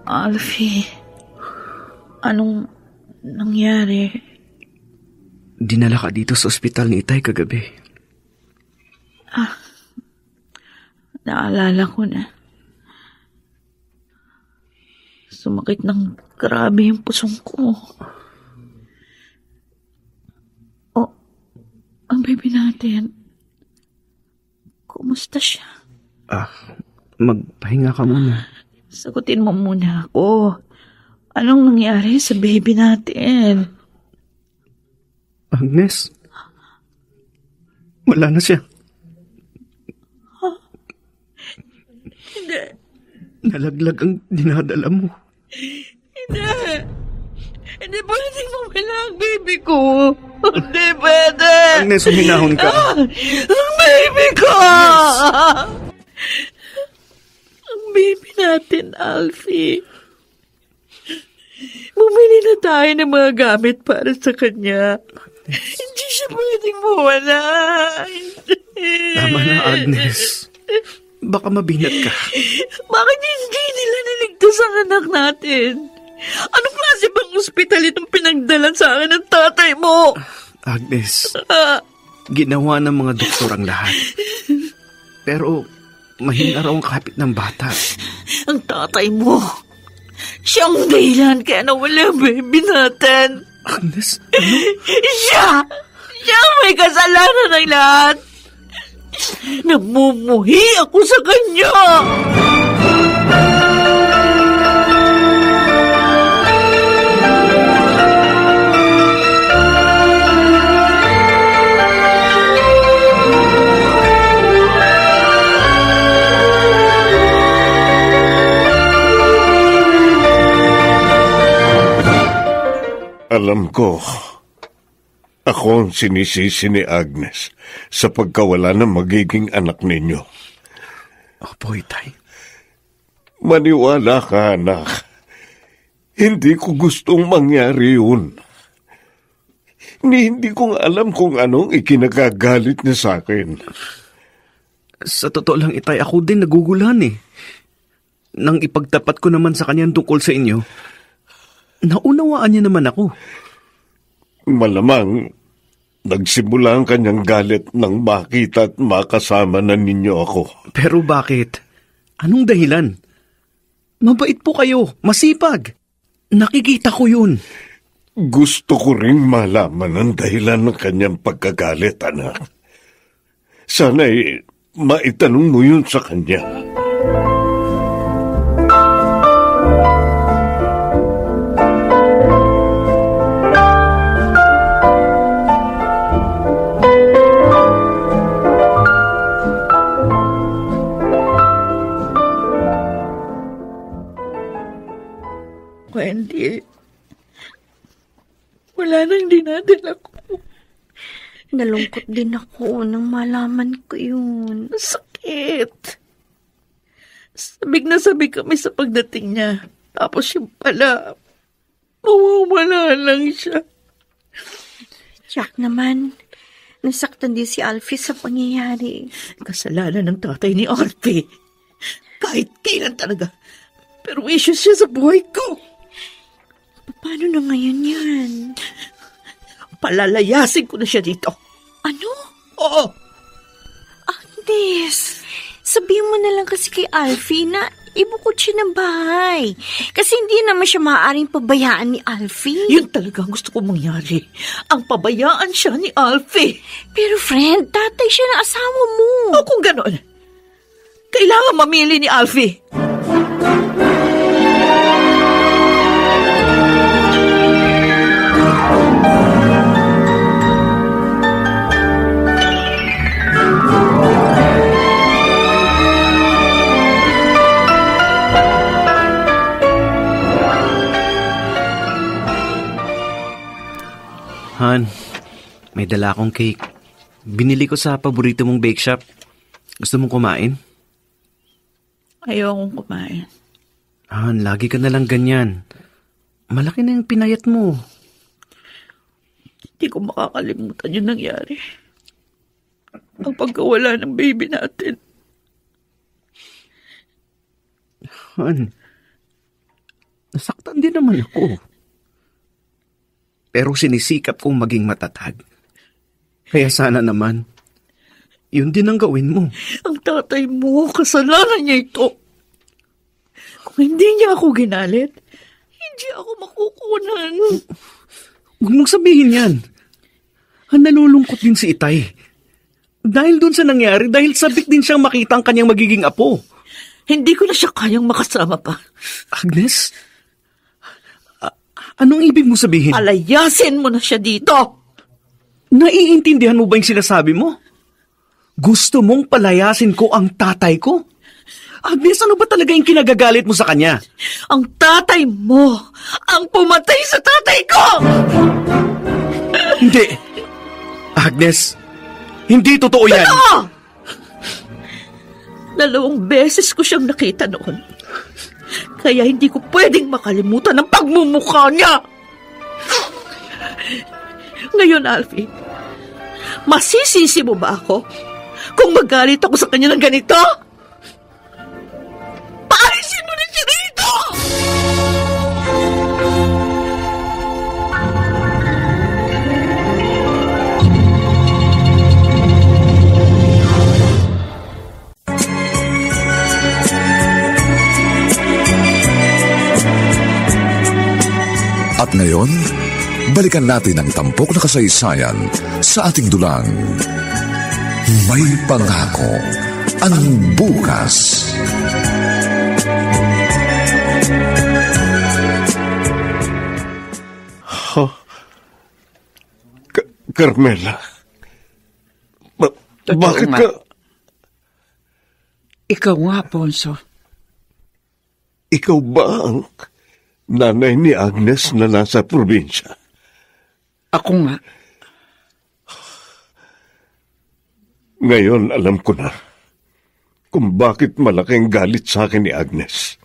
Alfie, anong nangyari? Dinala ka dito sa ospital ni Itay kagabi. Naalala ko na. Sumakit ng grabe yung pusong ko. Oh, ang baby natin. Kumusta siya? Magpahinga ka muna. Sagutin mo muna ako. Anong nangyari sa baby natin? Agnes? Wala na siya. Hindi. Nalaglag ang dinadala mo. Hindi. Hindi pwedeng mawala ang baby ko. Hindi pwede. Agnes, huminahon ka. Ang baby ko! Ang baby natin, Alfie. Bumili na tayo ng mga gamit para sa kanya. Hindi siya pwedeng mawala. Tama na, Agnes. Baka mabinat ka. Bakit hindi nila niligtas ang anak natin? Anong klase bang ospital itong pinagdalan sa akin ng tatay mo? Agnes, ginawa ng mga doktor ang lahat. Pero mahina raw ang kapit ng bata. Ang tatay mo, siyang dahilan kaya nawala ang baby natin. Agnes, ano? Siya ang may kasalanan ng lahat. Namumuhi ako sa kanya. Alam ko, ako ang sinisisi ni Agnes sa pagkawala ng magiging anak ninyo. Opo, Itay. Maniwala ka, anak. Hindi ko gustong mangyari yun. Hindi ko alam kung anong ikinagagalit niya sa akin. Sa totoo lang, Itay, ako din nagugulan eh. Nang ipagtapat ko naman sa kanya tungkol sa inyo, naunawaan niya naman ako. Malamang, nagsimula ang kanyang galit nang makita at makasama na ninyo ako. Pero bakit? Anong dahilan? Mabait po kayo, masipag. Nakikita ko yun. Gusto ko ring malaman ang dahilan ng kanyang pagkagalit, anak. Sana'y maitanong mo yun sa kanya. Nalungkot din ako nang malaman ko yun. Sakit. Sabik na sabik kami sa pagdating niya. Tapos yung pala, mawawala lang siya. Jack naman, nasaktan din si Alfie sa pangyayari. Kasalanan ng tatay ni Alfie. Kahit kailan talaga. Pero issue siya sa buhay ko. Paano na ngayon yan? Palalayasin ko na siya dito. Ano? Oo. Agnes, sabihin mo na lang kasi kay Alfie na ibukod siya ng bahay. Kasi hindi naman siya maaaring pabayaan ni Alfie. Yun talaga ang gusto kong mangyari. Ang pabayaan siya ni Alfie. Pero friend, tatay siya ng asawa mo. O kung gano'n, kailangan mamili ni Alfie. Han, may dala akong cake. Binili ko sa paborito mong bake shop. Gusto mong kumain? Ayokong kumain. Han, lagi ka nalang ganyan. Malaki na yung pinayat mo. Hindi ko makakalimutan yung nangyari. Ang pagkawala ng baby natin. Han, nasaktan din naman ako. Pero sinisikap kong maging matatag. Kaya sana naman, yun din ang gawin mo. Ang tatay mo, kasalanan niya ito. Kung hindi niya ako ginalit, hindi ako makukunan. Huwag mong sabihin yan. Nalulungkot din si Itay. Dahil dun sa nangyari, dahil sabik din siyang makita ang kanyang magiging apo. Hindi ko na siya kayang makasama pa. Agnes, anong ibig mo sabihin? Palayasin mo na siya dito! Naiintindihan mo ba yung sinasabi mo? Gusto mong palayasin ko ang tatay ko? Agnes, ano ba talaga yung kinagagalit mo sa kanya? Ang tatay mo ang pumatay sa tatay ko! Hindi. Agnes, hindi totoo yan. Totoo! 2 beses ko siyang nakita noon. Kaya hindi ko pwedeng makalimutan ang pagmumukha niya. Ngayon, Alfie, masisisi mo ba ako kung magalit ako sa kanya ng ganito? Paalisin mo na siya dito! At ngayon, balikan natin ang tampok na kasaysayan sa ating dulang. May pangako ang bukas. Carmela, bakit nga. ka... Ikaw nga, Ponso. Ikaw ba ang nanay ni Agnes na nasa probinsya? Ako nga. Ngayon alam ko na kung bakit malaking galit sa akin ni Agnes.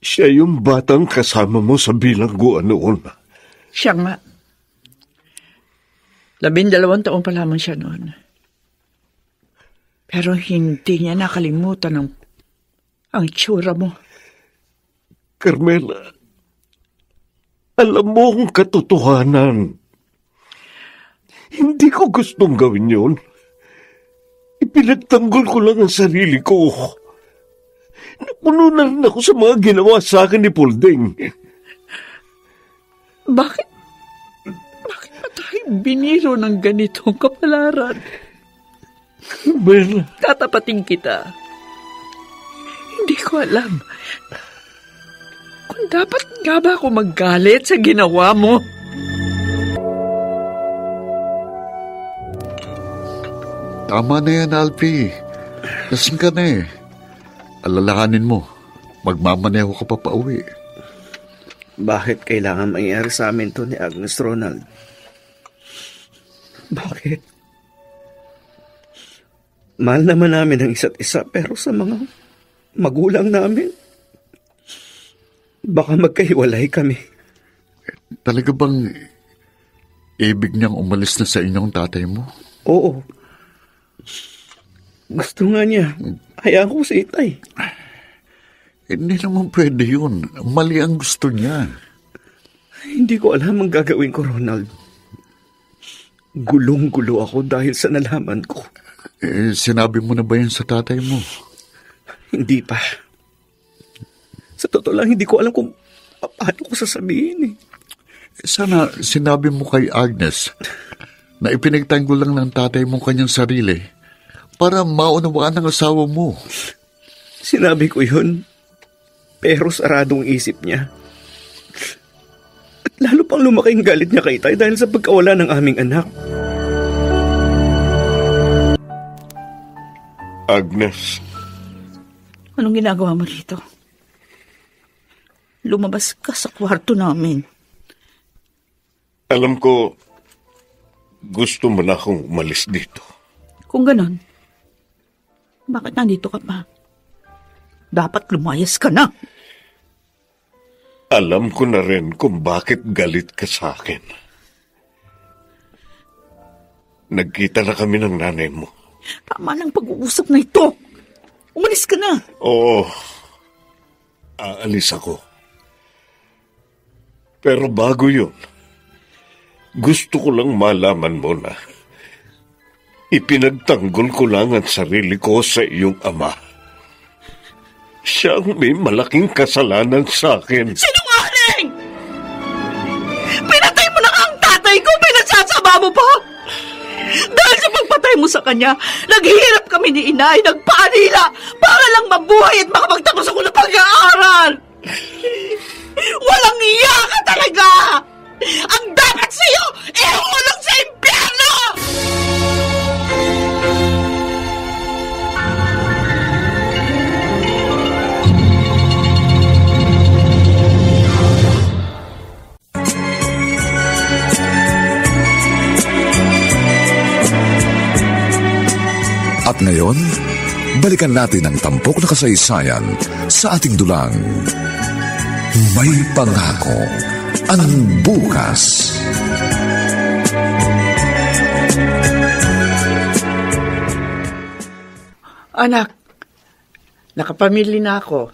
Siya yung batang kasama mo sa bilangguan noon. Siya nga. 12 taon pa lamang siya noon. Pero hindi niya nakalimutan ang itsura mo. Carmela, alam mo ang katotohanan. Hindi ko gustong gawin yun. Ipinagtanggol ko lang ang sarili ko. Napuno na rin ako sa mga ginawa sa akin ni Polding. Bakit ba tayo biniro ng ganitong kapalaran? Carmela, Tatapating kita. Hindi ko alam kung dapat nga ba ako maggalit sa ginawa mo. Tama na yan, Alfie. Lasing ka na eh. Alalahanin mo. Magmamaneho ka pa pauwi. Bakit kailangan mangyari sa amin to ni Agnes, Ronald? Bakit? Mahal naman namin ang isa't isa, pero sa mga magulang namin, baka magkahiwalay kami. Talaga bang ibig niyang umalis na sa inyong tatay mo? Oo. Gusto nga niya. Hayaan ko si Itay. Hindi naman pwede yun. Mali ang gusto niya. Hindi ko alam ang gagawin ko, Ronald. Gulong-gulo ako dahil sa nalaman ko. Sinabi mo na ba yan sa tatay mo? Hindi pa. Sa totoo lang, hindi ko alam kung paano ko sasabihin eh. Sana sinabi mo kay Agnes na ipinagtanggol lang ng tatay mo kanyang sarili para maunawaan ng asawa mo. Sinabi ko yun, pero saradong isip niya. At lalo pang lumaki ang galit niya kay Tay dahil sa pagkawala ng aming anak. Agnes, Anong ginagawa mo rito? Lumabas ka sa kwarto namin. alam ko gusto mo na akong umalis dito. Kung ganon, bakit nandito ka pa? Dapat lumayas ka na. Alam ko na rin kung bakit galit ka sa akin. Nagkita na kami ng nanay mo. Tama ng pag-uusap na ito. Umalis ka na. Oo, aalis ako. Pero bago yun, gusto ko lang malaman mo na ipinagtanggol ko lang ang sarili ko sa iyong ama. Siya ang may malaking kasalanan sa akin. Sinungaling! Pinatay mo na ang tatay ko, pinagsasama mo pa! Dahil sa pagpatay mo sa kanya, naghihirap kami ni inay, nagpaanila para lang mabuhay at makapagtapos ako ng pag-aaral! Walang iya ka talaga! Ang dapat sa'yo, ihulog sa impyerno! At ngayon, balikan natin ang tampok na kasaysayan sa ating dulang. May pangako ang bukas. Anak, nakapamili na ako.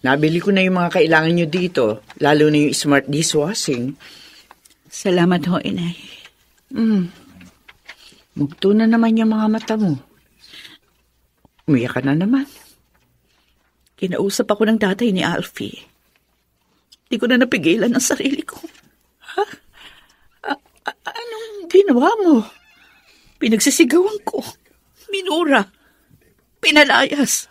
Nabili ko na yung mga kailangan nyo dito, lalo na yung smart dishwashing. Salamat ho, inay. Mugto na naman yung mga mata mo. Umiyak ka na naman. Kinausap ako ng tatay ni Alfie. Di ko na napigilan ang sarili ko. Anong ginawa mo? Pinagsisigawan ko. Minura. Pinalayas.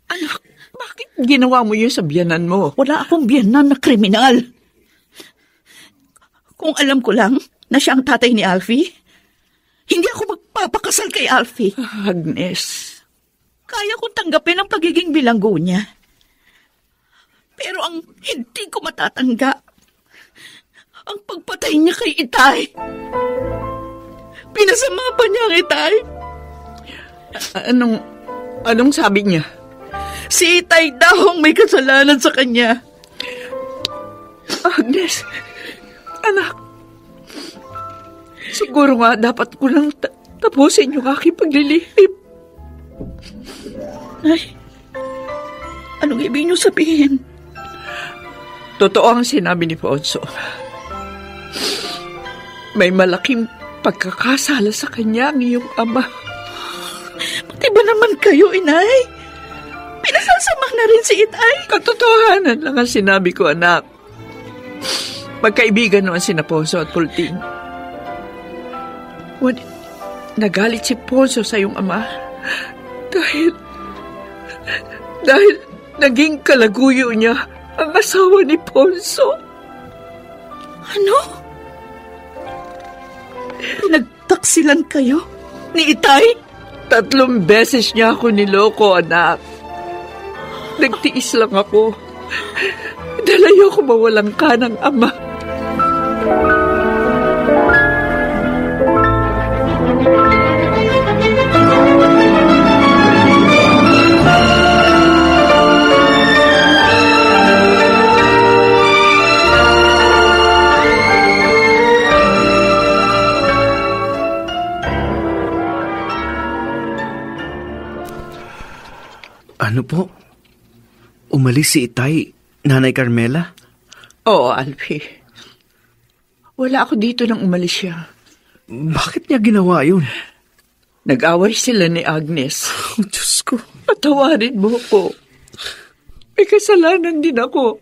Anak, bakit ginawa mo yun sa biyanan mo? Wala akong biyanan na kriminal. Kung alam ko lang na siya ang tatay ni Alfie, hindi ako magpapakasal kay Alfie. Agnes. Kaya kong tanggapin ang pagiging bilanggo niya. Pero ang hindi ko matatanggap, ang pagpatay niya kay Itay. Pinasama pa niya ang Itay. Anong sabi niya? Si Itay daw ang may kasalanan sa kanya. Agnes, anak, siguro nga dapat ko lang tapusin yung aking paglilihim. Ay, anong ibig niyo sabihin? Totoo ang sinabi ni Ponso. May malaking pagkakasala sa kanya ang iyong ama. Pati ba naman kayo, inay? Pinasasama na rin si Itay. Katotohanan lang ang sinabi ko, anak. Magkaibigan noon si Ponso at Pulting. Nagalit si Ponso sa iyong ama dahil naging kalaguyo niya ang asawa ni Ponso. Ano? Pinagtaksilan kayo ni Itay? 3 beses niya ako niloko, anak. Nagtiis lang ako. Dahil ayoko mawalang ka ng ama. Ano po? Umalis si Itay, Nanay Carmela? Oo, Alfie. Wala ako dito nang umalis siya. Bakit niya ginawa yun? Nag-away sila ni Agnes. Oh, Diyos ko. Patawarin mo ko. May kasalanan din ako.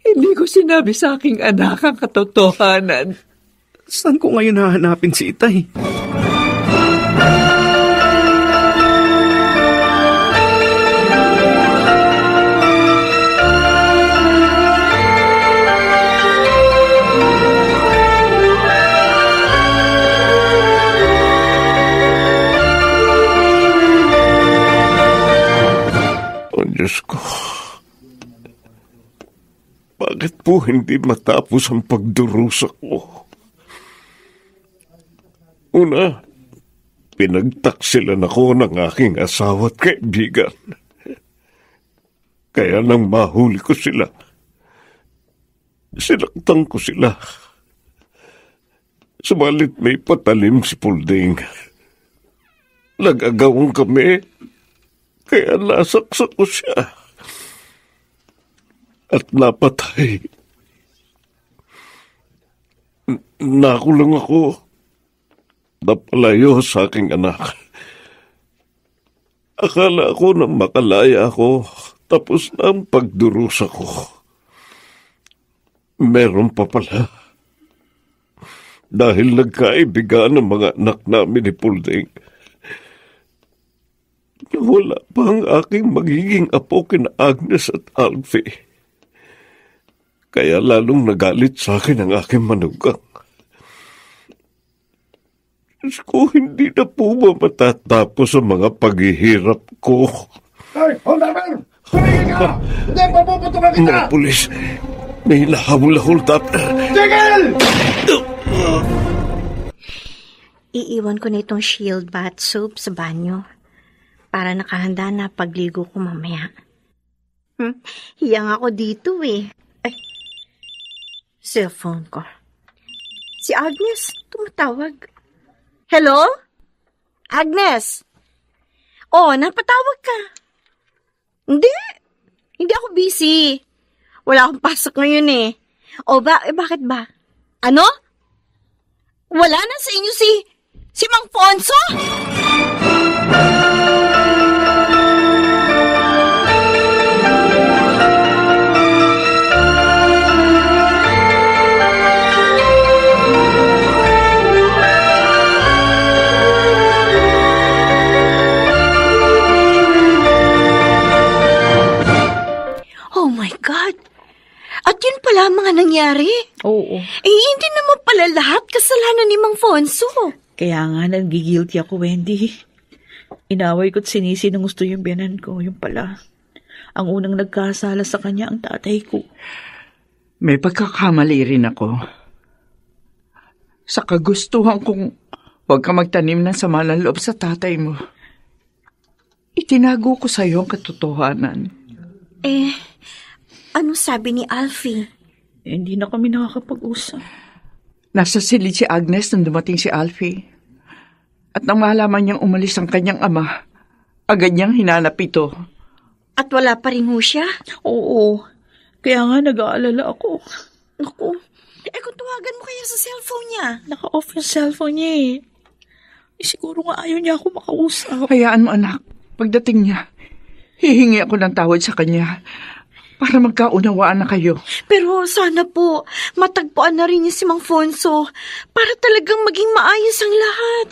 Hindi ko sinabi sa aking anak ang katotohanan. Saan ko ngayon hahanapin si Itay? Diyos ko, bakit po hindi matapos ang pagdurusa ko? Una, pinagtaksilan ako ng aking asawa at kaibigan. Kaya nang mahuli ko sila, sinaktan ko sila. Subalit may patalim si Pulding. Nag-agawang kami, kaya nasaksak ko siya. At napatay. Nakulong ako. Napalayo sa aking anak. Akala ko na makalaya ako, tapos na ang pagdurusa ko. Meron pa pala. Dahil nagkaibigan ng mga anak namin ni Pulding, wala pa ang aking magiging apo kina Agnes at Alfie. Kaya lalong nagalit sa akin ang aking manugang. Diyos ko, hindi na po ba matatapos ang mga paghihirap ko? Hoy, hold up! Tumigil ka! Hindi, papuputukan kita! Mga pulis, may nahabol-hold up. Tigil! Iiwan ko na itong shield bath soap sa banyo para nakahanda na pagligo ko mamaya. Hiyang ako dito eh. Ay, cellphone ko. Si Agnes, tumatawag. Hello? Agnes? Oh, napatawag ka. Hindi ako busy. Wala akong pasok ngayon eh. O bakit ba? Ano? Wala na sa inyo si Mang Fonso? Oh my God! At yun pala ang mga nangyari. Oo. Hindi naman pala lahat kasalanan ni Mang Fonso. Kaya nga nagigilty ako, Wendy. Inaway ko't sinisi ng gusto yung biyanan ko. Yung pala, ang unang nagkasala sa kanya ang tatay ko. May pagkakamali rin ako. Sa kagustuhan kong huwag ka magtanim ng sama ng loob sa tatay mo. Itinago ko sa iyo ang katotohanan. Ano sabi ni Alfie? Hindi na kami nakakapag-usap. Nasa silid si Agnes nang dumating si Alfie. At nang malaman niyang umalis ang kanyang ama, agad niyang hinanap ito. At wala pa rin ho siya? Oo. Kaya nga nag-aalala ako. Naku, kung tawagan mo kaya sa cellphone niya. Naka-off yung cellphone niya eh. Siguro nga ayaw niya ako makausap. Hayaan mo anak, pagdating niya, hihingi ako ng tawad sa kanya para magkaunawaan na kayo. Pero sana po, matagpuan na rin niya si Mang Fonso para talagang maging maayos ang lahat.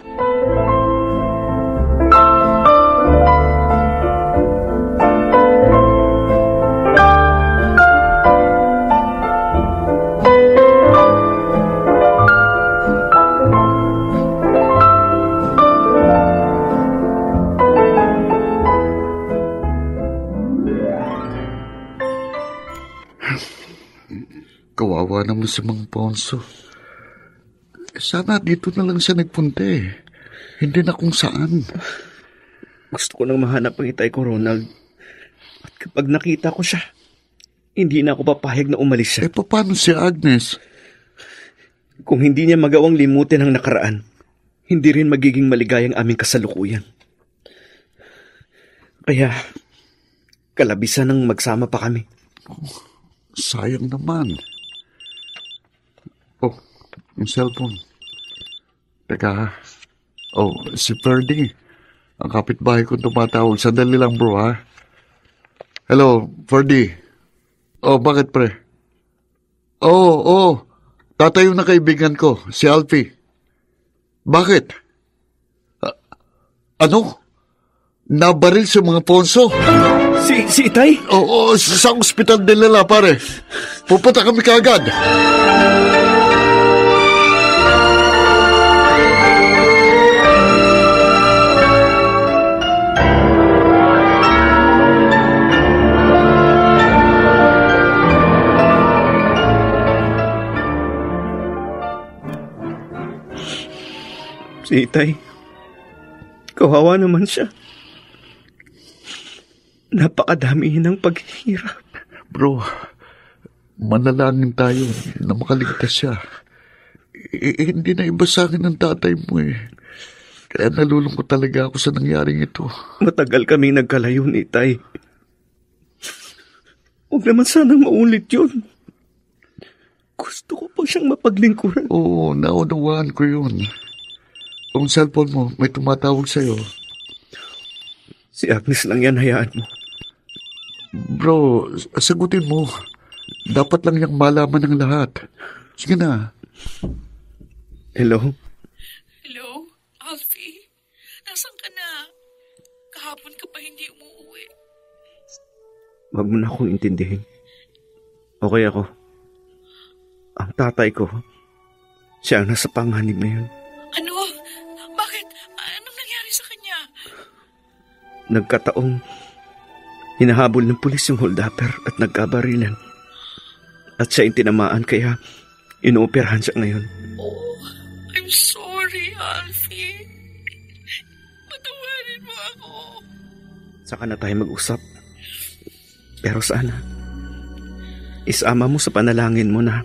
Kawawa naman si Mang Fonso. Sana dito na lang siya nagpunta eh. Hindi na kung saan. Gusto ko nang mahanap ang Itay ko, Ronald. At kapag nakita ko siya, hindi na ako papahig na umalis siya. Paano si Agnes? Kung hindi niya magawang limutin ang nakaraan, hindi rin magiging maligayang aming kasalukuyan. Kaya, kalabisan ng magsama pa kami. Sayang naman. Oh, yung cellphone. Teka. Oh, si Ferdy. Ang kapitbahay ko tumatawag. Sandali lang, bro, ha? Hello, Ferdy. Oh, bakit, pre? Oh. Tatayo na kaibigan ko, si Alfie. Bakit? Ano? Nabaril sa mga ponso? Si Itay? Oo, sa ospital nila, pare. Pupunta kami kaagad. Si Itay. Kawawa naman siya. Napakadami ng paghihirap. Bro, manalangin tayo na makaligtas siya. Hindi na iba sa akin ng tatay mo eh. Kaya nalulungkot talaga ako sa nangyaring ito. Matagal kaming nagkalayo ni Itay. Huwag naman sanang maulit yun. Gusto ko pa siyang mapaglingkuran. Oo, naunawaan ko yun. Kung cellphone mo, may tumatawag sa'yo. Si Agnes lang yan, hayaan mo. Bro, sagutin mo. Dapat lang niyang malaman ng lahat. Sige na. Hello? Hello, Alfie? Nasaan ka na? Kahapon ka pa hindi umuwi. Huwag mo na akong intindihin. Okay ako. Ang tatay ko, siya ang nasa panganib ngayon. Ano? Bakit? Anong nangyari sa kanya? Nagkataong hinahabol ng pulis yung holdapper at nagkabarilan. At siya yung tinamaan kaya inooperahan siya ngayon. Oh, I'm sorry, Alfie. Patawarin mo ako. Saka na tayo mag-usap. Pero sana, isama mo sa panalangin mo na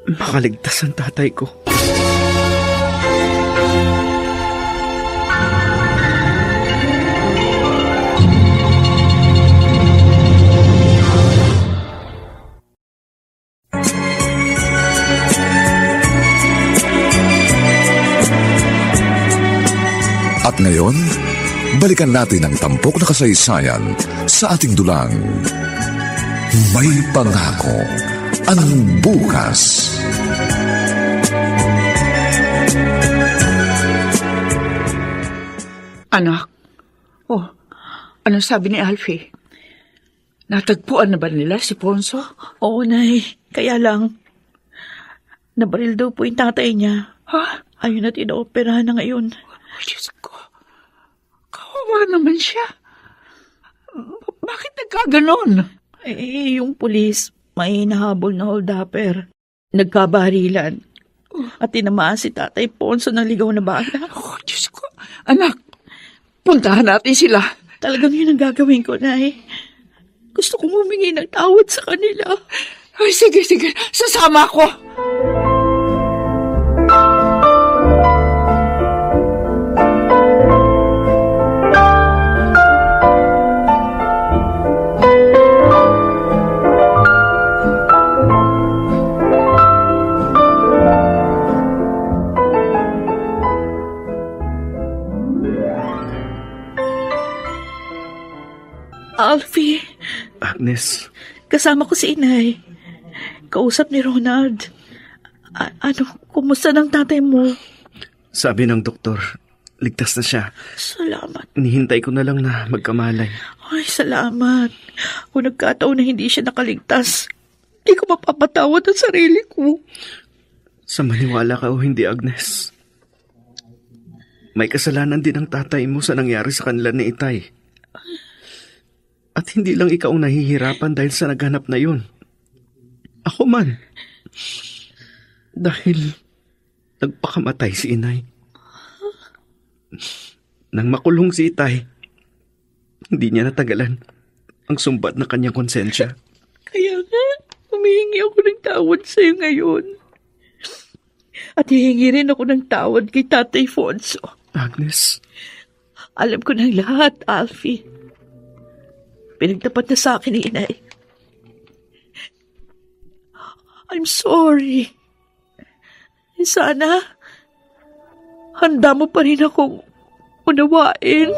makaligtas ang tatay ko. At ngayon, balikan natin ang tampok na kasaysayan sa ating dulang. May pangako ang bukas. Anak, ano sabi ni Alfie? Natagpuan na ba nila si Ponso? Oo, Nay. Kaya lang, nabaril daw po yung tatay niya. Ha? Ayun at inooperahan na ngayon. Oh, Diyos ko. Kawawa naman siya. Bakit nagkaganon? Yung pulis, may nahabol na holdapper. Nagkabarilan. At tinamaan si Tatay Ponso ng ligaw na bata. Oh, Diyos ko. Anak, puntahan natin sila. Talagang yun ang gagawin ko, Nay. Gusto kong humingi ng tawad sa kanila. Ay, sige. Sasama ko. Alfie, Agnes, kasama ko si Inay. Kausap ni Ronald. Kumusta ng tatay mo? sabi ng doktor, ligtas na siya. Salamat. Inihintay ko na lang na magkamalay. Ay, salamat. Kung nagkataon na hindi siya nakaligtas, hindi ko mapapatawad ang sarili ko. Sa maniwala ka o hindi, Agnes, may kasalanan din ang tatay mo sa nangyari sa kanila ni Itay. At hindi lang ikaw ang nahihirapan dahil sa naghanap na yun. Ako man. Dahil nagpakamatay si Inay. Nang makulong si Itay, hindi niya natagalan ang sumbat na kanyang konsensya. Kaya nga, humihingi ako ng tawad sa'yo ngayon. At hihingi rin ako ng tawad kay Tatay Fonso. Agnes. Alam ko ng lahat, Alfie. pinagtapat na sa akin ni Inay. I'm sorry. Sana, handa mo pa rin akong unawain.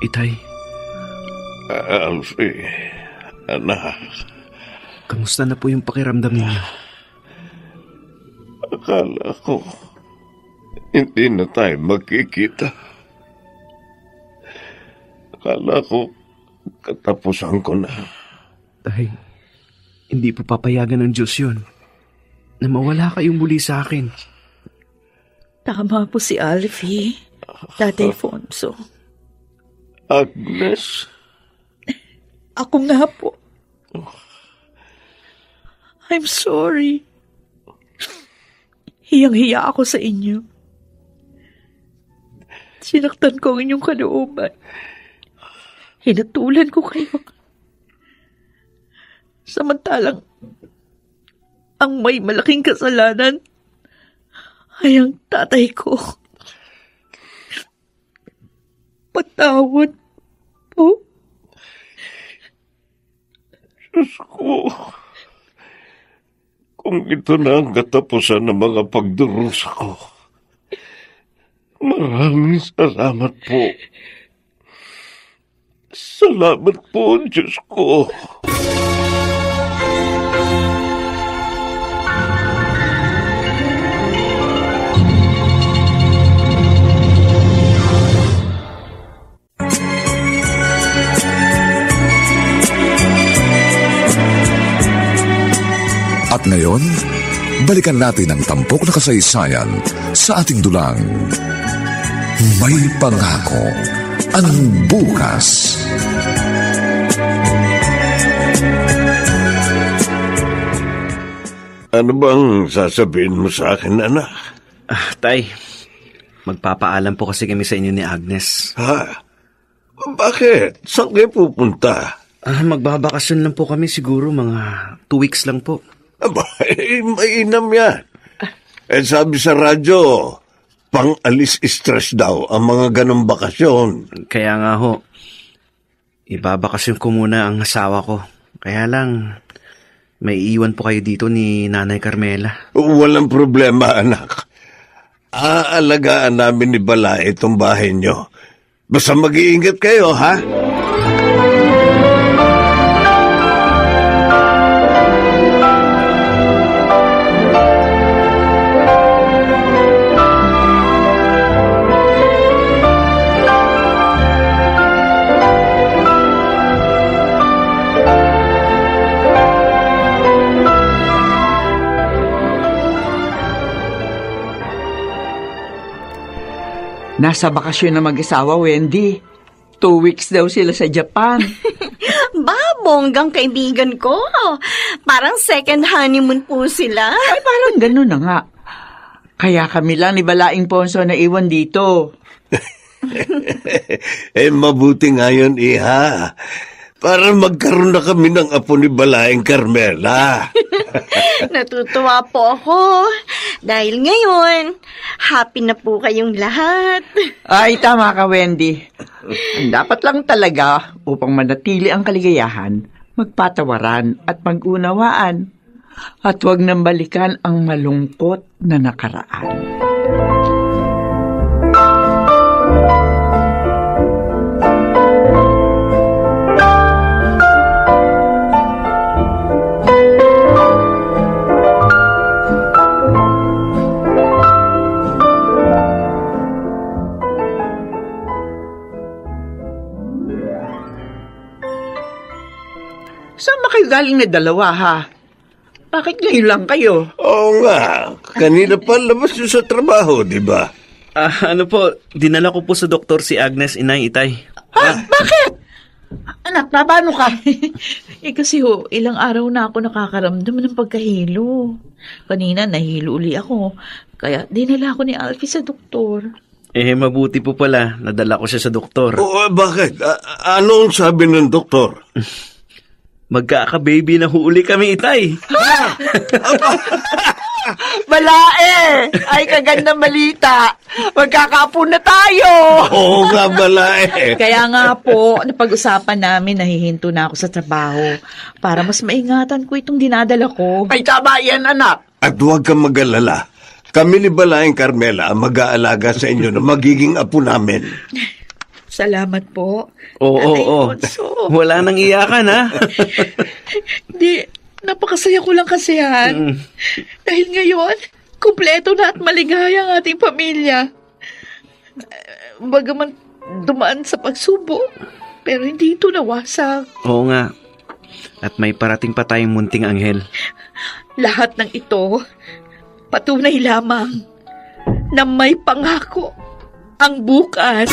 Itay, Alfie, anak, kamusta na po yung pakiramdam ninyo? akala ko hindi na tayo magkikita. Akala ko katapusan ko na. Tay, hindi po papayagan ng Diyos yun na mawala kayong muli sa akin. Tama po si Alfie, Tatay Fonso. Agnes, Ako nga po. I'm sorry. Hiyang-hiya ako sa inyo. Sinaktan ko ang inyong kalooban. Hinatulan ko kayo. Samantalang, ang may malaking kasalanan ay ang tatay ko. Patawad po. Diyos ko, kung ito na ang katapusan ng mga pagdurusa ko, maraming salamat po. Salamat po, Diyos ko. At ngayon, balikan natin ang tampok na kasaysayan sa ating dulang. May pangako ang bukas. Ano bang sasabihin mo sa akin, anak? Tay, magpapaalam po kasi kami sa inyo ni Agnes. Ha? Bakit? Saan kayo pupunta? Magbabakasyon lang po kami siguro mga 2 weeks lang po. Aba, mainam yan. Sabi sa radyo, pang-alis stress daw ang mga ganong bakasyon. Kaya nga ho, ibabakasyon ko muna ang asawa ko. Kaya lang, may iwan po kayo dito ni Nanay Carmela. Walang problema, anak. Aalagaan namin ni Bala itong bahay nyo. Basta mag-iingat kayo, ha? Nasa bakasyon na mag-asawa, Wendy. 2 weeks daw sila sa Japan. Bonggang kaibigan ko. Parang second honeymoon po sila. Ay, parang gano'n na nga. Kaya kami lang ni Balaing Ponso na iwan dito. Mabuti nga yun, iha. Para magkaroon na kami ng apo ni Balaing Carmela. Natutuwa po ako. Dahil ngayon, happy na po kayong lahat. Ay, tama ka, Wendy. Ang dapat lang talaga upang manatili ang kaligayahan, magpatawaran at mag-unawaan. At huwag nang balikan ang malungkot na nakaraan. Saan ba kayo galing na dalawa, ha? Bakit ngayon lang kayo? Oo nga, kanina pa labas yun sa trabaho, di ba? Ano po, dinala ko po sa doktor si Agnes, Inay, Itay. Ha? Bakit? Anak, paano ka? Kasi ilang araw na ako nakakaramdam ng pagkahilo. Kanina nahilo uli ako. Kaya dinala ko ni Alfie sa doktor. Mabuti po pala, nadala ko siya sa doktor. Bakit? Anong sabi ng doktor? Magkaka-baby na huli kami, Itay. Balae! Ay, kagandang balita. Magkakaapo na tayo. Oo nga, Balae. Kaya nga po, napag-usapan namin, nahihinto na ako sa trabaho para mas maingatan ko itong dinadala ko. Ay, tama yan, anak. At huwag kang mag-alala. Kami ni Balaeng Carmela ang mag-aalaga sa inyo na magiging apo namin. Salamat po. Oo. Wala nang iyakan, ha? Hindi, napakasaya ko lang kasi yan. Dahil ngayon, kumpleto na at maligaya ang ating pamilya. Bagaman dumaan sa pagsubok, pero hindi ito nawasak. Oo nga. At may parating pa tayong munting anghel. Lahat ng ito, patunay lamang na may pangako ang bukas.